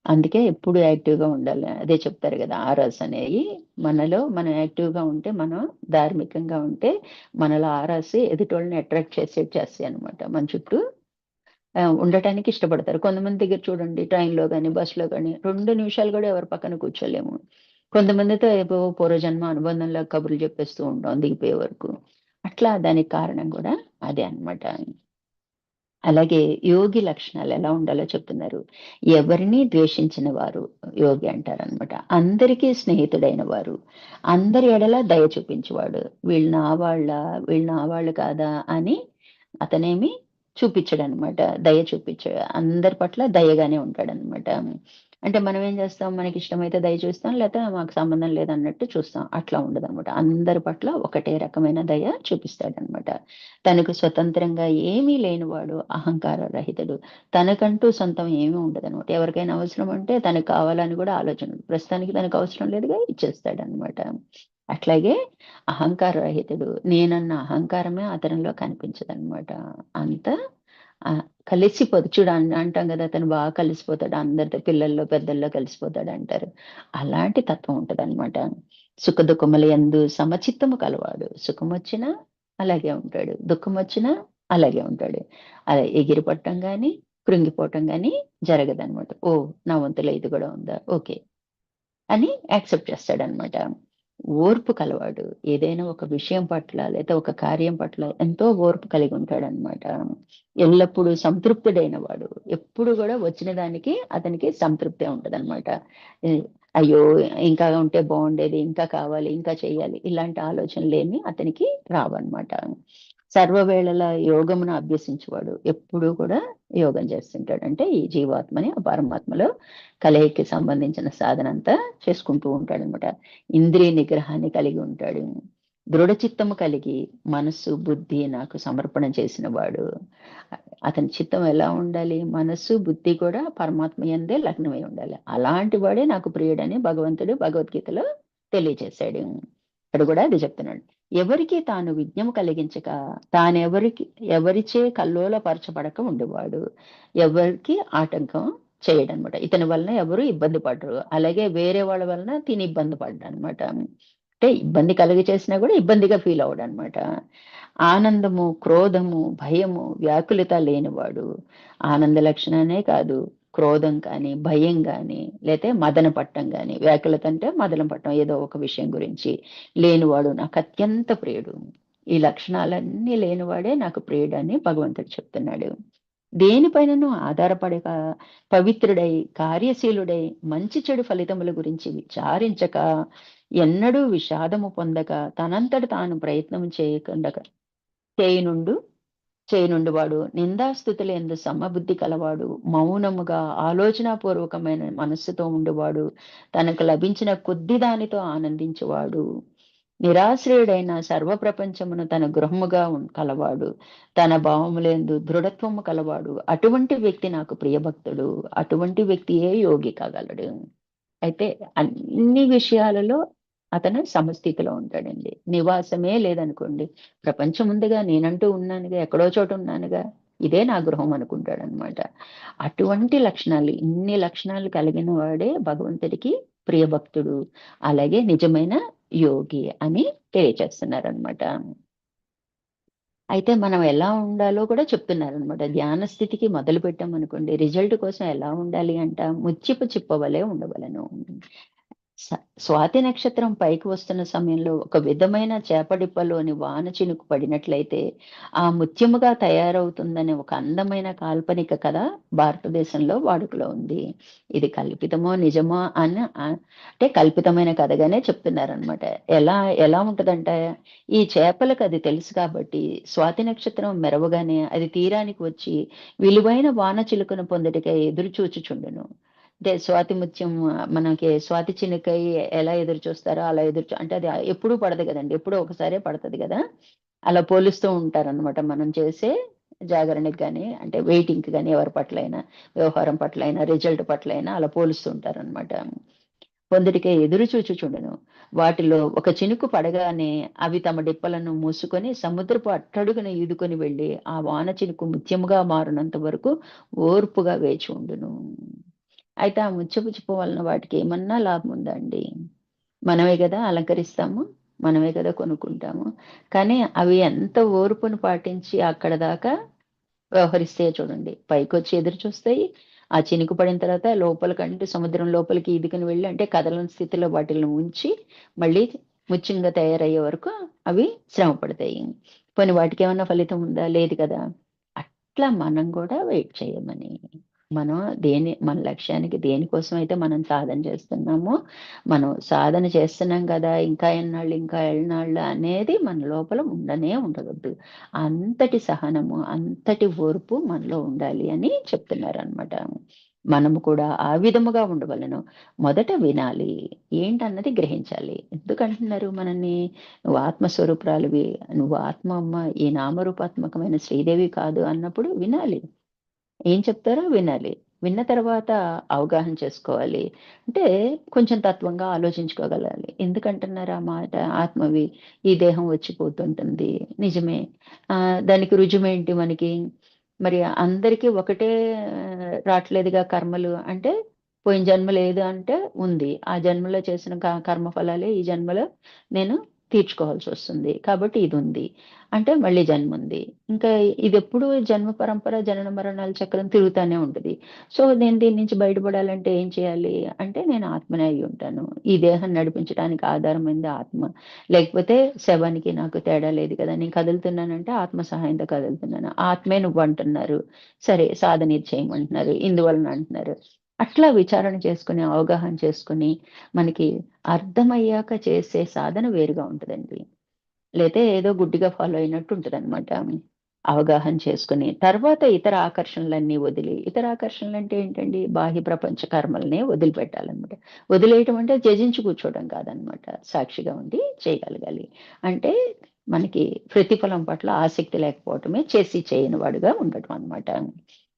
అందుకే ఎప్పుడు యాక్టివ్‌గా ఉండాలి. అదే చెప్తారు గదా! ఆరాస్ అనేయి మనలో మనం యాక్టివ్‌గా ఉంటే, మనం ధార్మికంగా ఉంటే, మనలో ఆరాస్ ఎదుటోళ్ళని అట్రాక్ట్ చేసేట్టు చేస్తాయనమాట. మన చుట్టూ ఉండటానికి ఇష్టపడతారు. కొంతమంది దగ్గర చూడండి ట్రైన్‌లో గాని, బస్‌లో గాని 2 నిమిషాలు గూడా ఎవరి పక్కన కూర్చోలేము. కొంతమందితో ఏవో పూర్వజన్మ అనుబంధంలా కబుర్లు చెప్పేస్తూ ఉంటాం దిగిపోయే వరకు. అట్లా దానికి కారణం గూడా అదే అన్నమాట. అలాగే యోగి లక్షణాలు ఎలా ఉండాలో చెప్తున్నారు. ఎవరిని ద్వేషించిన వారు యోగి అంటారనమాట. అందరికీ స్నేహితుడైన వారు. అందరి ఎడల దయ చూపించేవాడు. వీళ్ళు నా వాళ్ళా? వీళ్ళు నా వాళ్ళు కాదా? అని అతనేమి చూపిచ్చడనమాట. దయ చూపిచ్చే అందరి పట్ల దయగానే ఉంటాడనమాట. అంటే మనం ఏం చేస్తాం? మనకిష్టమైతే దయ చూస్తాం. లేతే మాకు సంబంధం లేదన్నట్టు చూస్తాం. అట్లా ఉండదనమాట. అందరి పట్ల ఒకటే రకమైన దయ చూపిస్తాడనమాట. తనకు స్వతంత్రంగా ఏమీ లేనివాడు అహంకార రహితుడు. తనకంటూ సొంతం ఏమీ ఉండదనమాట. ఎవరికైనా అవసరం ఉంటే తనకు కావాలని గూడా ఆలోచన ఉండదు. ప్రస్తుతానికి తనకు అవసరం లేదుగా ఇచ్చేస్తాడనమాట. అట్లాగే అహంకార రహితుడు. నేనన్న అహంకారమే అతనిలో కనిపించదనమాట. అంత కలిసిపోదు. చూడు అంటాం గదా! అతను బాగా కలిసిపోతాడు. అందరితో పిల్లల్లో, పెద్దల్లో కలిసిపోతాడంటారు. అలాంటి తత్వం ఉంటదనమాట. సుఖదుఖముల యందు సమచిత్తము కలవాడు. సుఖమొచ్చినా అలాగే ఉంటాడు. దుఃఖమొచ్చినా అలాగే ఉంటాడు. అలా ఎగిరిపడటం గాని, కృంగిపోవటం గాని జరగదనమాట. ఓహ్! నా వంతులో ఇది గూడా ఉందా? ఓకే. అని యాక్సెప్ట్ చేస్తాడనమాట. ఓర్పు కలవాడు. ఏదైనా ఒక విషయం పట్ల లేదా ఒక కార్యం పట్ల ఎంతో ఓర్పు కలిగి ఉంటాడనమాట. ఎల్లప్పుడూ సంతృప్తుడైన వాడు. ఎప్పుడు గూడా వచ్చిన దానికి అతనికి సంతృప్తే ఉంటదనమాట. ఎ అయ్యో! ఇంకా ఉంటే బావుండేది. ఇంకా కావాలి, ఇంకా చేయాలి. ఇలాంటి ఆలోచనలేమి అతనికి రావన్నమాట. సర్వవేళల యోగమును అభ్యసించేవాడు ఎప్పుడూ కూడా యోగం చేస్తుంటాడు. అంటే ఈ జీవాత్మని ఆ పరమాత్మలో కలయికి సంబంధించిన సాధన అంతా చేసుకుంటూ ఉంటాడు అనమాట. ఇంద్రియ నిగ్రహాన్ని కలిగి ఉంటాడు. దృఢ చిత్తము కలిగి మనస్సు బుద్ధి నాకు సమర్పణ చేసిన వాడు. అతని చిత్తం ఎలా ఉండాలి? మనస్సు బుద్ధి కూడా పరమాత్మ యందే లగ్నమై ఉండాలి. అలాంటి వాడే నాకు ప్రియుడని భగవంతుడు భగవద్గీతలో తెలియజేశాడు. ఇక్కడ కూడా అది చెప్తున్నాడు. ఎవరికి తాను విజ్ఞము కలిగించక తానెవరికి ఎవరిచే కల్లోలపరచబడక ఉండేవాడు. ఎవరికి ఆటంకం చేయడనమాట. ఇతని వలన ఎవరు ఇబ్బంది పడరు. అలాగే వేరే వాళ్ళ వలన తిని ఇబ్బంది పడ్డా అనమాట. అంటే ఇబ్బంది కలిగి చేసినా కూడా ఇబ్బందిగా ఫీల్ అవడం అనమాట. ఆనందము, క్రోధము, భయము, వ్యాకులత లేనివాడు. ఆనంద లక్షణానే కాదు, క్రోధం కానీ, భయం కానీ, లేతే మదన పట్టం కానీ. వ్యాకులత అంటే మదన పట్టం, ఏదో ఒక విషయం గురించి లేనివాడు నాకు అత్యంత ప్రియుడు. ఈ లక్షణాలన్నీ లేనివాడే నాకు ప్రియుడు అని భగవంతుడు చెప్తున్నాడు. దేనిపైనను ఆధారపడక పవిత్రుడై కార్యశీలుడై మంచి చెడు ఫలితముల గురించి విచారించక ఎన్నడూ విషాదము పొందక తనంతట తాను ప్రయత్నం చేయనుండు చేయనుండు వాడు నిందాస్థుతులు ఎందు సమబుద్ధి కలవాడు, మౌనముగా ఆలోచనాపూర్వకమైన మనస్సుతో ఉండువాడు, తనకు లభించిన కొద్ది దానితో ఆనందించువాడు, నిరాశ్రయుడైన సర్వప్రపంచమును తన గృహముగా కలవాడు, తన భావములందు దృఢత్వము కలవాడు. అటువంటి వ్యక్తి నాకు ప్రియభక్తుడు. అటువంటి వ్యక్తియే యోగి కాగలడు. అయితే అన్ని విషయాలలో అతను సమస్థితిలో ఉంటాడండి. నివాసమే లేదనుకోండి, ప్రపంచం ఉందిగా, నేనంటూ ఉన్నానుగా, ఎక్కడో చోట ఉన్నానుగా, ఇదే నా గృహం అనుకుంటాడనమాట. అటువంటి లక్షణాలు, ఇన్ని లక్షణాలు కలిగిన వాడే భగవంతుడికి ప్రియభక్తుడు, అలాగే నిజమైన యోగి అని తెలియచేస్తున్నారనమాట. అయితే మనం ఎలా ఉండాలో కూడా చెప్తున్నారనమాట. ధ్యాన స్థితికి మొదలు పెట్టామనుకోండి, రిజల్ట్ కోసం ఎలా ఉండాలి అంట, ముచ్చిపు చిప్పవలే ఉండవలను. స్వాతి నక్షత్రం పైకి వస్తున్న సమయంలో ఒక విధమైన చేపడిప్పలోని వాన చినుకు పడినట్లయితే ఆ ముత్యముగా తయారవుతుందనే ఒక అందమైన కాల్పనిక కథ భారతదేశంలో వాడుకలో ఉంది. ఇది కల్పితమో నిజమో అని అంటే కల్పితమైన కథగానే చెప్తున్నారనమాట. ఎలా ఎలా ఉంటదంటే, ఈ చేపలకు అది తెలుసు కాబట్టి స్వాతి నక్షత్రం మెరవగానే అది తీరానికి వచ్చి విలువైన వాన చిలుకను పొందుటకై ఎదురు చూచుచుండును. అంటే స్వాతి ముత్యం, మనకి స్వాతి చినుకై ఎలా ఎదురు చూస్తారో అలా అంటే అది ఎప్పుడూ పడదు కదండి, ఎప్పుడో ఒకసారే పడుతుంది కదా. అలా పోలుస్తూ ఉంటారనమాట. మనం చేసే జాగరణకి కానీ, అంటే వెయిటింగ్కి కానీ, ఎవరి పట్లైనా, వ్యవహారం పట్లైనా, రిజల్ట్ పట్లైనా అలా పోలుస్తూ ఉంటారనమాట. పొందుటికే ఎదురు చూచుచుండెను. వాటిలో ఒక చినుకు పడగానే అవి తమ డిప్పలను మూసుకొని సముద్రపు అట్టడుగున ఈదుకొని వెళ్ళి ఆ వాన చినుకు ముత్యముగా మారునంత వరకు ఓర్పుగా వేచి ఉండును. అయితే ఆ ముచ్చపు చిప్ప వలన వాటికి ఏమన్నా లాభం ఉందా అండి? మనమే కదా అలంకరిస్తాము, మనమే కదా కొనుక్కుంటాము. కానీ అవి ఎంత ఓర్పును పాటించి అక్కడ దాకా వ్యవహరిస్తే చూడండి, పైకొచ్చి ఎదురు చూస్తాయి. ఆ చినుకు పడిన తర్వాత లోపలికంటే సముద్రం లోపలికి ఈదుకుని వెళ్ళి, అంటే కదలని స్థితిలో వాటిల్ని ఉంచి మళ్ళీ ముత్యంగా తయారయ్యే వరకు అవి శ్రమ పడతాయి. పోనీ వాటికి ఏమన్నా ఫలితం ఉందా? లేదు కదా. అట్లా మనం కూడా వెయిట్ చేయమని, మనం మన లక్ష్యానికి దేనికోసం అయితే మనం సాధన చేస్తున్నామో, మనం సాధన చేస్తున్నాం కదా, ఇంకా ఎన్నాళ్ళు ఇంకా ఎన్నాళ్ళు అనేది మన లోపల ఉండనే ఉండవద్దు. అంతటి సహనము, అంతటి ఓర్పు మనలో ఉండాలి అని చెప్తున్నారనమాట. మనము కూడా ఆ విధముగా ఉండవలను. మొదట వినాలి, ఏంటన్నది గ్రహించాలి. ఎందుకంటున్నారు మనల్ని, నువ్వు ఆత్మస్వరూపురాలివి, నువ్వు ఆత్మ అమ్మ, ఈ నామరూపాత్మకమైన శ్రీదేవి కాదు అన్నప్పుడు వినాలి. ఏం చెప్తారో వినాలి. విన్న తర్వాత అవగాహన చేసుకోవాలి. అంటే కొంచెం తత్వంగా ఆలోచించుకోగలగాలి. ఎందుకంటున్నారు ఆ మాట? ఆత్మవి, ఈ దేహం వచ్చిపోతుంటుంది. నిజమే. దానికి రుజువేంటి మనకి? మరి అందరికీ ఒకటే రాట్లేదుగా కర్మలు. అంటే పోయిన జన్మ లేదు అంటే ఉంది. ఆ జన్మలో చేసిన కర్మ ఫలాలే ఈ జన్మలో నేను తీర్చుకోవాల్సొస్తుంది. కాబట్టి ఇదుంది. అంటే మళ్ళీ జన్ముంది. ఇంకా ఇదెప్పుడు జన్మ పరంపర, జనన మరణాల చక్రం తిరుగుతానే ఉంటది. సో, నేను దీని నుంచి బయటపడాలంటే ఏం చేయాలి? అంటే నేను ఆత్మనే అయ్యుంటాను. ఈ దేహం నడిపించడానికి ఆధారమైంది ఆత్మ. లేకపోతే శవానికి నాకు తేడా లేదు కదా. నేను కదులుతున్నానంటే ఆత్మ సహాయంతో కదులుతున్నాను. ఆత్మే నువ్వంటున్నారు. సరే, సాధన ఇది చేయమంటున్నారు. ఇందువలన అంటున్నారు. అట్లా విచారణ చేసుకొని, అవగాహన చేసుకొని, మనకి అర్థమయ్యాక చేసే సాధన వేరుగా ఉంటదండి. లేతే ఏదో గుడ్డిగా ఫాలో అయినట్టు ఉంటుంది అనమాట. అవగాహన చేసుకుని తర్వాత ఇతర ఆకర్షణలన్నీ వదిలి, ఇతర ఆకర్షణలు అంటే ఏంటండి, బాహ్య ప్రపంచ కర్మల్ని వదిలిపెట్టాలన్నమాట. వదిలేయటం అంటే త్యజించి కూర్చోవడం కాదనమాట, సాక్షిగా ఉండి చేయగలగాలి. అంటే మనకి ప్రతిఫలం పట్ల ఆసక్తి లేకపోవటమే చేసి చేయని వాడుగా ఉండటం అనమాట.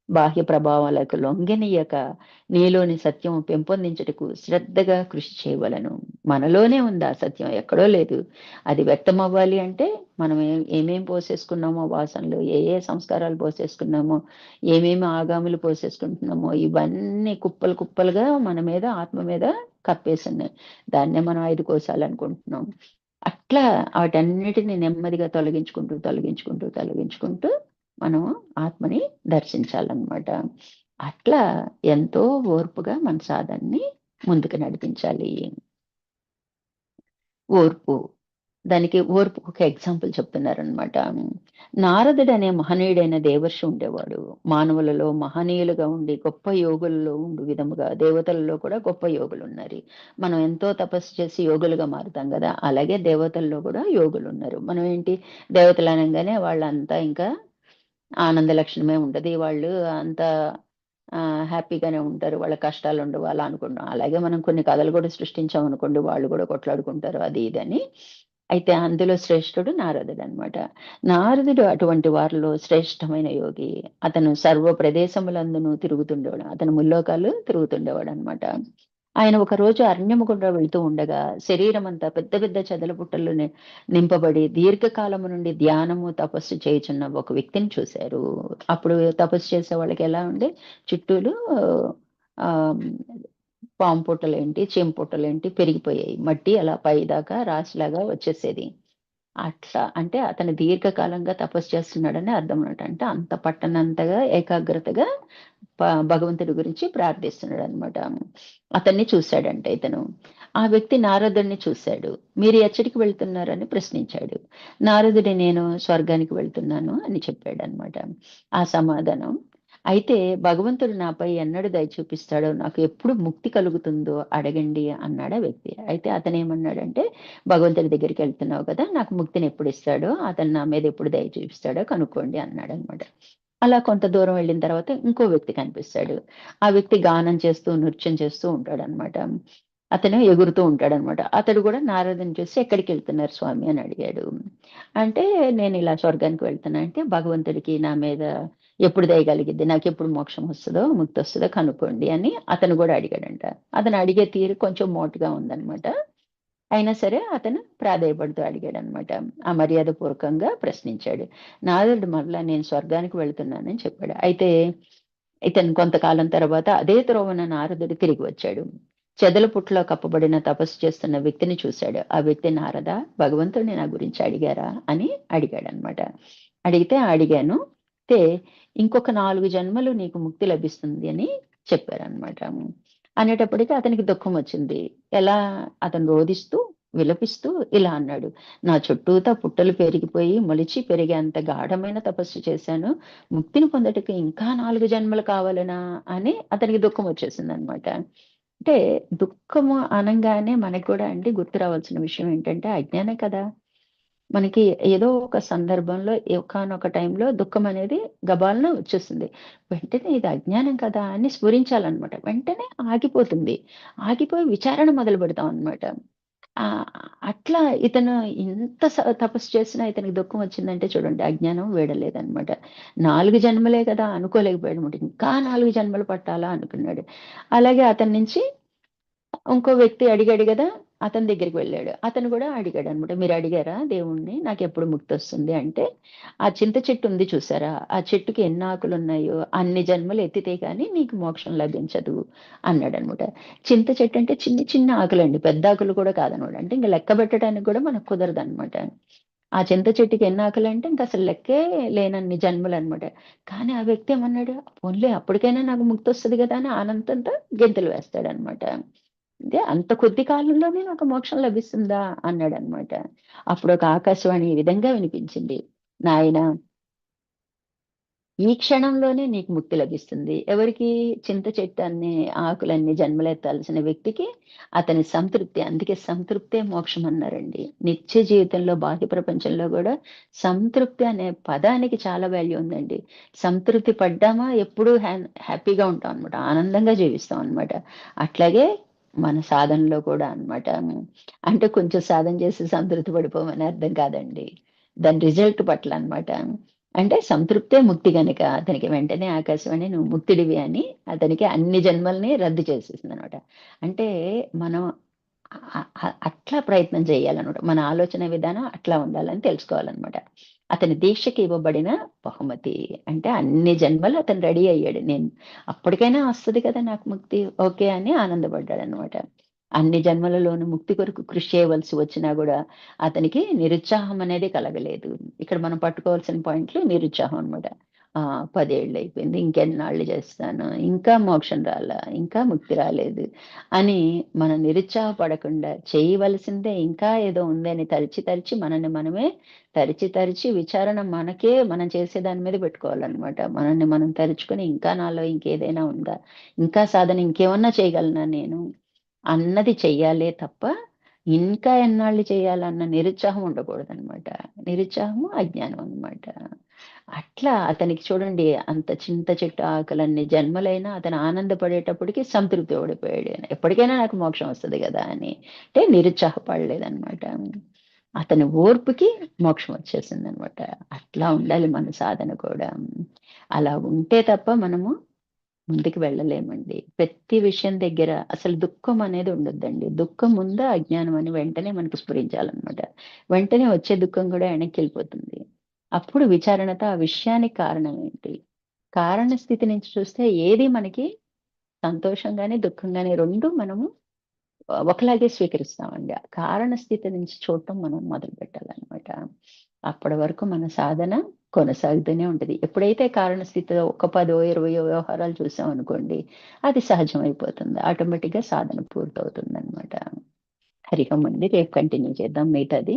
బాహ్య ప్రభావాలకు లొంగనీయక నీలోని సత్యం పెంపొందించుటకు శ్రద్ధగా కృషి చేయవలను. మనలోనే ఉంది ఆ సత్యం, ఎక్కడో లేదు. అది వ్యక్తం అవ్వాలి అంటే మనం ఏమేం పోసేసుకున్నామో వాసనలు, ఏ ఏ సంస్కారాలు పోసేసుకున్నామో, ఏమేమి ఆగాములు పోసేసుకుంటున్నామో, ఇవన్నీ కుప్పలు కుప్పలుగా మన మీద, ఆత్మ మీద కప్పేస్తున్నాయి. దాన్నే మనం 5 కోశాలు అనుకుంటున్నాం. అట్లా వాటన్నిటిని నెమ్మదిగా తొలగించుకుంటూ తొలగించుకుంటూ తొలగించుకుంటూ మనం ఆత్మని దర్శించాలన్నమాట. అట్లా ఎంతో ఓర్పుగా మన సాధనని ముందుకు నడిపించాలి. ఓర్పు, దానికి ఓర్పుకు ఒక ఎగ్జాంపుల్ చెప్తున్నారనమాట. నారదుడు అనే మహనీయుడైన దేవర్షి ఉండేవాడు. మానవులలో మహనీయులుగా ఉండి గొప్ప యోగులలో ఉండు విధముగా దేవతలలో కూడా గొప్ప యోగులు ఉన్నారు. మనం ఎంతో తపస్సు చేసి యోగులుగా మారుతాం కదా, అలాగే దేవతల్లో కూడా యోగులు ఉన్నారు. మనం ఏంటి, దేవతలు అనగానే వాళ్ళంతా ఇంకా ఆనంద లక్షణమే ఉంటది, వాళ్ళు అంత హ్యాపీగానే ఉంటారు, వాళ్ళ కష్టాలు ఉండవు అలా అనుకుంటాం. అలాగే మనం కొన్ని కథలు కూడా సృష్టించాం అనుకోండి, వాళ్ళు కూడా కొట్లాడుకుంటారు అది ఇది అని. అయితే అందులో శ్రేష్ఠుడు నారదుడు అనమాట. నారదుడు అటువంటి వారిలో శ్రేష్టమైన యోగి. అతను సర్వ ప్రదేశములందును తిరుగుతుండేవాడు, అతను ముల్లోకాలు తిరుగుతుండేవాడు అనమాట. ఆయన ఒక రోజు అరణ్యము గుండా వెళ్తూ ఉండగా శరీరం అంతా పెద్ద పెద్ద చెదల పుట్టలు నింపబడి దీర్ఘకాలము నుండి ధ్యానము తపస్సు చేయుచున్న ఒక వ్యక్తిని చూశారు. అప్పుడు తపస్సు చేసే వాళ్ళకి ఎలా ఉండే, చుట్టూలు ఆ పాము పుట్టలేంటి, చీమ పుట్టలేంటి పెరిగిపోయాయి, మట్టి అలా పైదాకా రాశిలాగా వచ్చేసేది. అట్లా అంటే అతను దీర్ఘకాలంగా తపస్సు చేస్తున్నాడని అర్థం అన్నమాట. అంటే అంత పట్టనంతగా ఏకాగ్రతగా భగవంతుడి గురించి ప్రార్థిస్తున్నాడు అనమాట. అతన్ని చూశాడంట ఇతను. ఆ వ్యక్తి నారదుడిని చూశాడు. మీరు ఎచ్చడికి వెళ్తున్నారని ప్రశ్నించాడు. నారదుడి నేను స్వర్గానికి వెళ్తున్నాను అని చెప్పాడు అనమాట. ఆ సమాధానం. అయితే భగవంతుడు నాపై ఎన్నడు దయ చూపిస్తాడో, నాకు ఎప్పుడు ముక్తి కలుగుతుందో అడగండి అన్నాడు ఆ వ్యక్తి. అయితే అతను ఏమన్నాడంటే, భగవంతుడి దగ్గరికి వెళ్తున్నావు కదా, నాకు ముక్తిని ఎప్పుడు ఇస్తాడో, అతను నా మీద ఎప్పుడు దయ చూపిస్తాడో కనుక్కోండి అన్నాడు అనమాట. అలా కొంత దూరం వెళ్ళిన తర్వాత ఇంకో వ్యక్తి కనిపిస్తాడు. ఆ వ్యక్తి గానం చేస్తూ నృత్యం చేస్తూ ఉంటాడనమాట. అతను ఎగురుతూ ఉంటాడనమాట. అతడు కూడా నారదుని చూసి ఎక్కడికి వెళ్తున్నారు స్వామి అని అడిగాడు. అంటే నేను ఇలా స్వర్గానికి వెళ్తున్నా అంటే, భగవంతుడికి నా మీద ఎప్పుడు దయగలిగిద్ది, నాకు ఎప్పుడు మోక్షం వస్తుందో ముక్తి వస్తుందో కనుక్కోండి అని అతను కూడా అడిగాడంట. అతను అడిగే తీరు కొంచెం మోటుగా ఉందనమాట. అయినా సరే అతను ప్రాధేయపడుతూ అడిగాడనమాట. ఆ మర్యాద పూర్వకంగా ప్రశ్నించాడు. నారదుడు మరలా నేను స్వర్గానికి వెళ్తున్నానని చెప్పాడు. అయితే ఇతను కొంతకాలం తర్వాత అదే త్రోవన నారదుడు తిరిగి వచ్చాడు. చెదల పుట్లో కప్పబడిన తపస్సు చేస్తున్న వ్యక్తిని చూశాడు. ఆ వ్యక్తి, నారద, భగవంతుడిని నా గురించి అడిగారా అని అడిగాడనమాట. అడిగితే అడిగాను, అయితే ఇంకొక 4 జన్మలు నీకు ముక్తి లభిస్తుంది అని చెప్పారనమాట. అనేటప్పటికీ అతనికి దుఃఖం వచ్చింది. ఎలా, అతను రోదిస్తూ విలపిస్తూ ఇలా అన్నాడు, నా చుట్టూతా పుట్టలు పెరిగిపోయి మొలిచి పెరిగేంత గాఢమైన తపస్సు చేశాను, ముక్తిని పొందటకు ఇంకా 4 జన్మలు కావాలనా అని అతనికి దుఃఖం వచ్చేసింది అనమాట. అంటే దుఃఖము అనంగానే మనకు కూడా అండి గుర్తు రావాల్సిన విషయం ఏంటంటే అజ్ఞానం కదా. మనకి ఏదో ఒక సందర్భంలో ఒకానొక టైంలో దుఃఖం అనేది గబాలన వచ్చేస్తుంది. వెంటనే ఇది అజ్ఞానం కదా అని స్ఫురించాలన్నమాట. వెంటనే ఆగిపోతుంది. ఆగిపోయి విచారణ మొదలు పెడతాం అన్నమాట. ఆహ్, అట్లా ఇతను ఇంత తపస్సు చేసినా ఇతనికి దుఃఖం వచ్చిందంటే చూడండి, అజ్ఞానం వీడలేదన్నమాట. 4 జన్మలే కదా అనుకోలేకపోయాడన్నమాట. ఇంకా 4 జన్మలు పట్టాలా అనుకున్నాడు. అలాగే అతని నుంచి ఇంకో వ్యక్తి అడిగాడు గదా, అతని దగ్గరికి వెళ్ళాడు. అతను గూడా అడిగాడనమాట. మీరు అడిగారా దేవుడిని నాకెప్పుడు ముక్తొస్తుంది అంటే, ఆ చింత చెట్టు ఉంది చూసారా? ఆ చెట్టుకి ఎన్ని ఆకులున్నాయో అన్ని జన్మలు ఎత్తితే గాని నీకు మోక్షం లభించదు అన్నాడనమాట. చింత చెట్టు అంటే చిన్న చిన్న ఆకులండి, పెద్ద ఆకులు కూడా కాదనమాట. అంటే ఇంక లెక్క పెట్టడానికి గూడా మనకు కుదరదనమాట. ఆ చింత చెట్టుకి ఎన్ని ఆకులంటే ఇంక అసలు లెక్కే లేనన్ని జన్మలనమాట. కానీ ఆ వ్యక్తి ఏమన్నాడు, పోన్లే అప్పటికైనా నాకు ముక్తొస్తది గదా అని ఆనందంతో గెంతులు వేస్తాడనమాట. అంటే అంత కొద్ది కాలంలోనే నాకు మోక్షం లభిస్తుందా అన్నాడనమాట. అప్పుడు ఒక ఆకాశవాణి ఈ విధంగా వినిపించింది. నాయనా ఈ క్షణంలోనే నీకు ముక్తి లభిస్తుంది. ఎవరికి? చింత చెట్టు అన్ని ఆకులన్నీ జన్మలెత్తాల్సిన వ్యక్తికి అతని సంతృప్తి. అందుకే సంతృప్తే మోక్షం అన్నారండి. నిత్య జీవితంలో బాహ్య ప్రపంచంలో గూడా సంతృప్తి అనే పదానికి చాలా వాల్యూ ఉందండి. సంతృప్తి పడ్డామా ఎప్పుడూ హ్యాపీగా ఉంటాం అనమాట. ఆనందంగా జీవిస్తాం అనమాట. అట్లాగే మన సాధనలో కూడా అనమాట. అంటే కొంచెం సాధన చేసి సంతృప్తి పడిపోమని అర్థం కాదండి. దాని రిజల్ట్ పట్ల అనమాట. అంటే సంతృప్తే ముక్తి గనక అతనికి వెంటనే ఆకాశవాణి నువ్వు ముక్తుడివి అని అతనికి అన్ని జన్మల్ని రద్దు చేసేసిందనమాట. అంటే మనం అట్లా ప్రయత్నం చేయాలనమాట. మన ఆలోచన విధానం అట్లా ఉండాలని తెలుసుకోవాలనమాట. అతని దీక్షకి ఇవ్వబడిన బహుమతి. అంటే అన్ని జన్మలు అతను రెడీ అయ్యాడు. నేను అప్పటికైనా వస్తది కదా నాకు ముక్తి. ఓకే అని ఆనందపడ్డాడనమాట. అన్ని జన్మలలోనూ ముక్తి కొరకు కృషి చేయవలసి వచ్చినా గూడా అతనికి నిరుత్సాహం అనేది కలగలేదు. ఇక్కడ మనం పట్టుకోవాల్సిన పాయింట్లు నిరుత్సాహం అనమాట. 10 ఏళ్లయిపోయింది. ఇంకెన్నాళ్ళు చేస్తాను. ఇంకా మోక్షం రాలా. ఇంకా ముక్తి రాలేదు. అని మనం నిరుత్సాహపడకుండా చేయవలసిందే ఇంకా ఏదో ఉందని తరిచి తరిచి మనల్ని మనమే తరిచి తరిచి విచారణ మనకే మనం చేసే దాని మీద పెట్టుకోవాలనమాట. మనల్ని మనం తరుచుకొని ఇంకా నాలో ఇంకేదైనా ఉందా? ఇంకా సాధన ఇంకేమన్నా చేయగలనా నేను? అన్నది చెయ్యాలే తప్ప, ఇంకా ఎన్నాళ్ళు చేయాలన్న నిరుత్సాహం ఉండకూడదనమాట. నిరుత్సాహము అజ్ఞానం అనమాట. అట్లా అతనికి చూడండి అంత చింత చెట్టు ఆకులన్ని జన్మలైనా అతను ఆనందపడేటప్పటికి సంతృప్తి ఓడిపోయాడు. ఎప్పటికైనా నాకు మోక్షం వస్తది గదా! అని. అంటే నిరుత్సాహపడలేదనమాట. అతని ఓర్పుకి మోక్షం వచ్చేసిందనమాట. అట్లా ఉండాలి మన సాధన కూడా. అలా ఉంటే తప్ప మనము ముందుకు వెళ్ళలేమండి. ప్రతి విషయం దగ్గర అసలు దుఃఖం అనేది ఉండొద్దండి. దుఃఖం ఉందా అజ్ఞానం అని వెంటనే మనకు స్ఫురించాలనమాట. వెంటనే వచ్చే దుఃఖం కూడా వెనక్కెళ్ళిపోతుంది. అప్పుడు విచారణతో ఆ విషయానికి కారణం ఏంటి? కారణ స్థితి నుంచి చూస్తే ఏది మనకి సంతోషం గాని, దుఃఖం గాని 2 మనము ఒకలాగే స్వీకరిస్తామండి. ఆ కారణ స్థితి నుంచి చూడటం మనం మొదలుపెట్టాలనమాట. అప్పటి వరకు మన సాధన కొనసాగుతూనే ఉంటది. ఎప్పుడైతే కారణ స్థితిలో ఒక 10, 20 వ్యవహారాలు చూసామనుకోండి, అది సహజమైపోతుంది. ఆటోమేటిక్‌గా సాధన పూర్తవుతుందనమాట. హరి ఓం అండి. రేపు కంటిన్యూ చేద్దాం మిగతాది.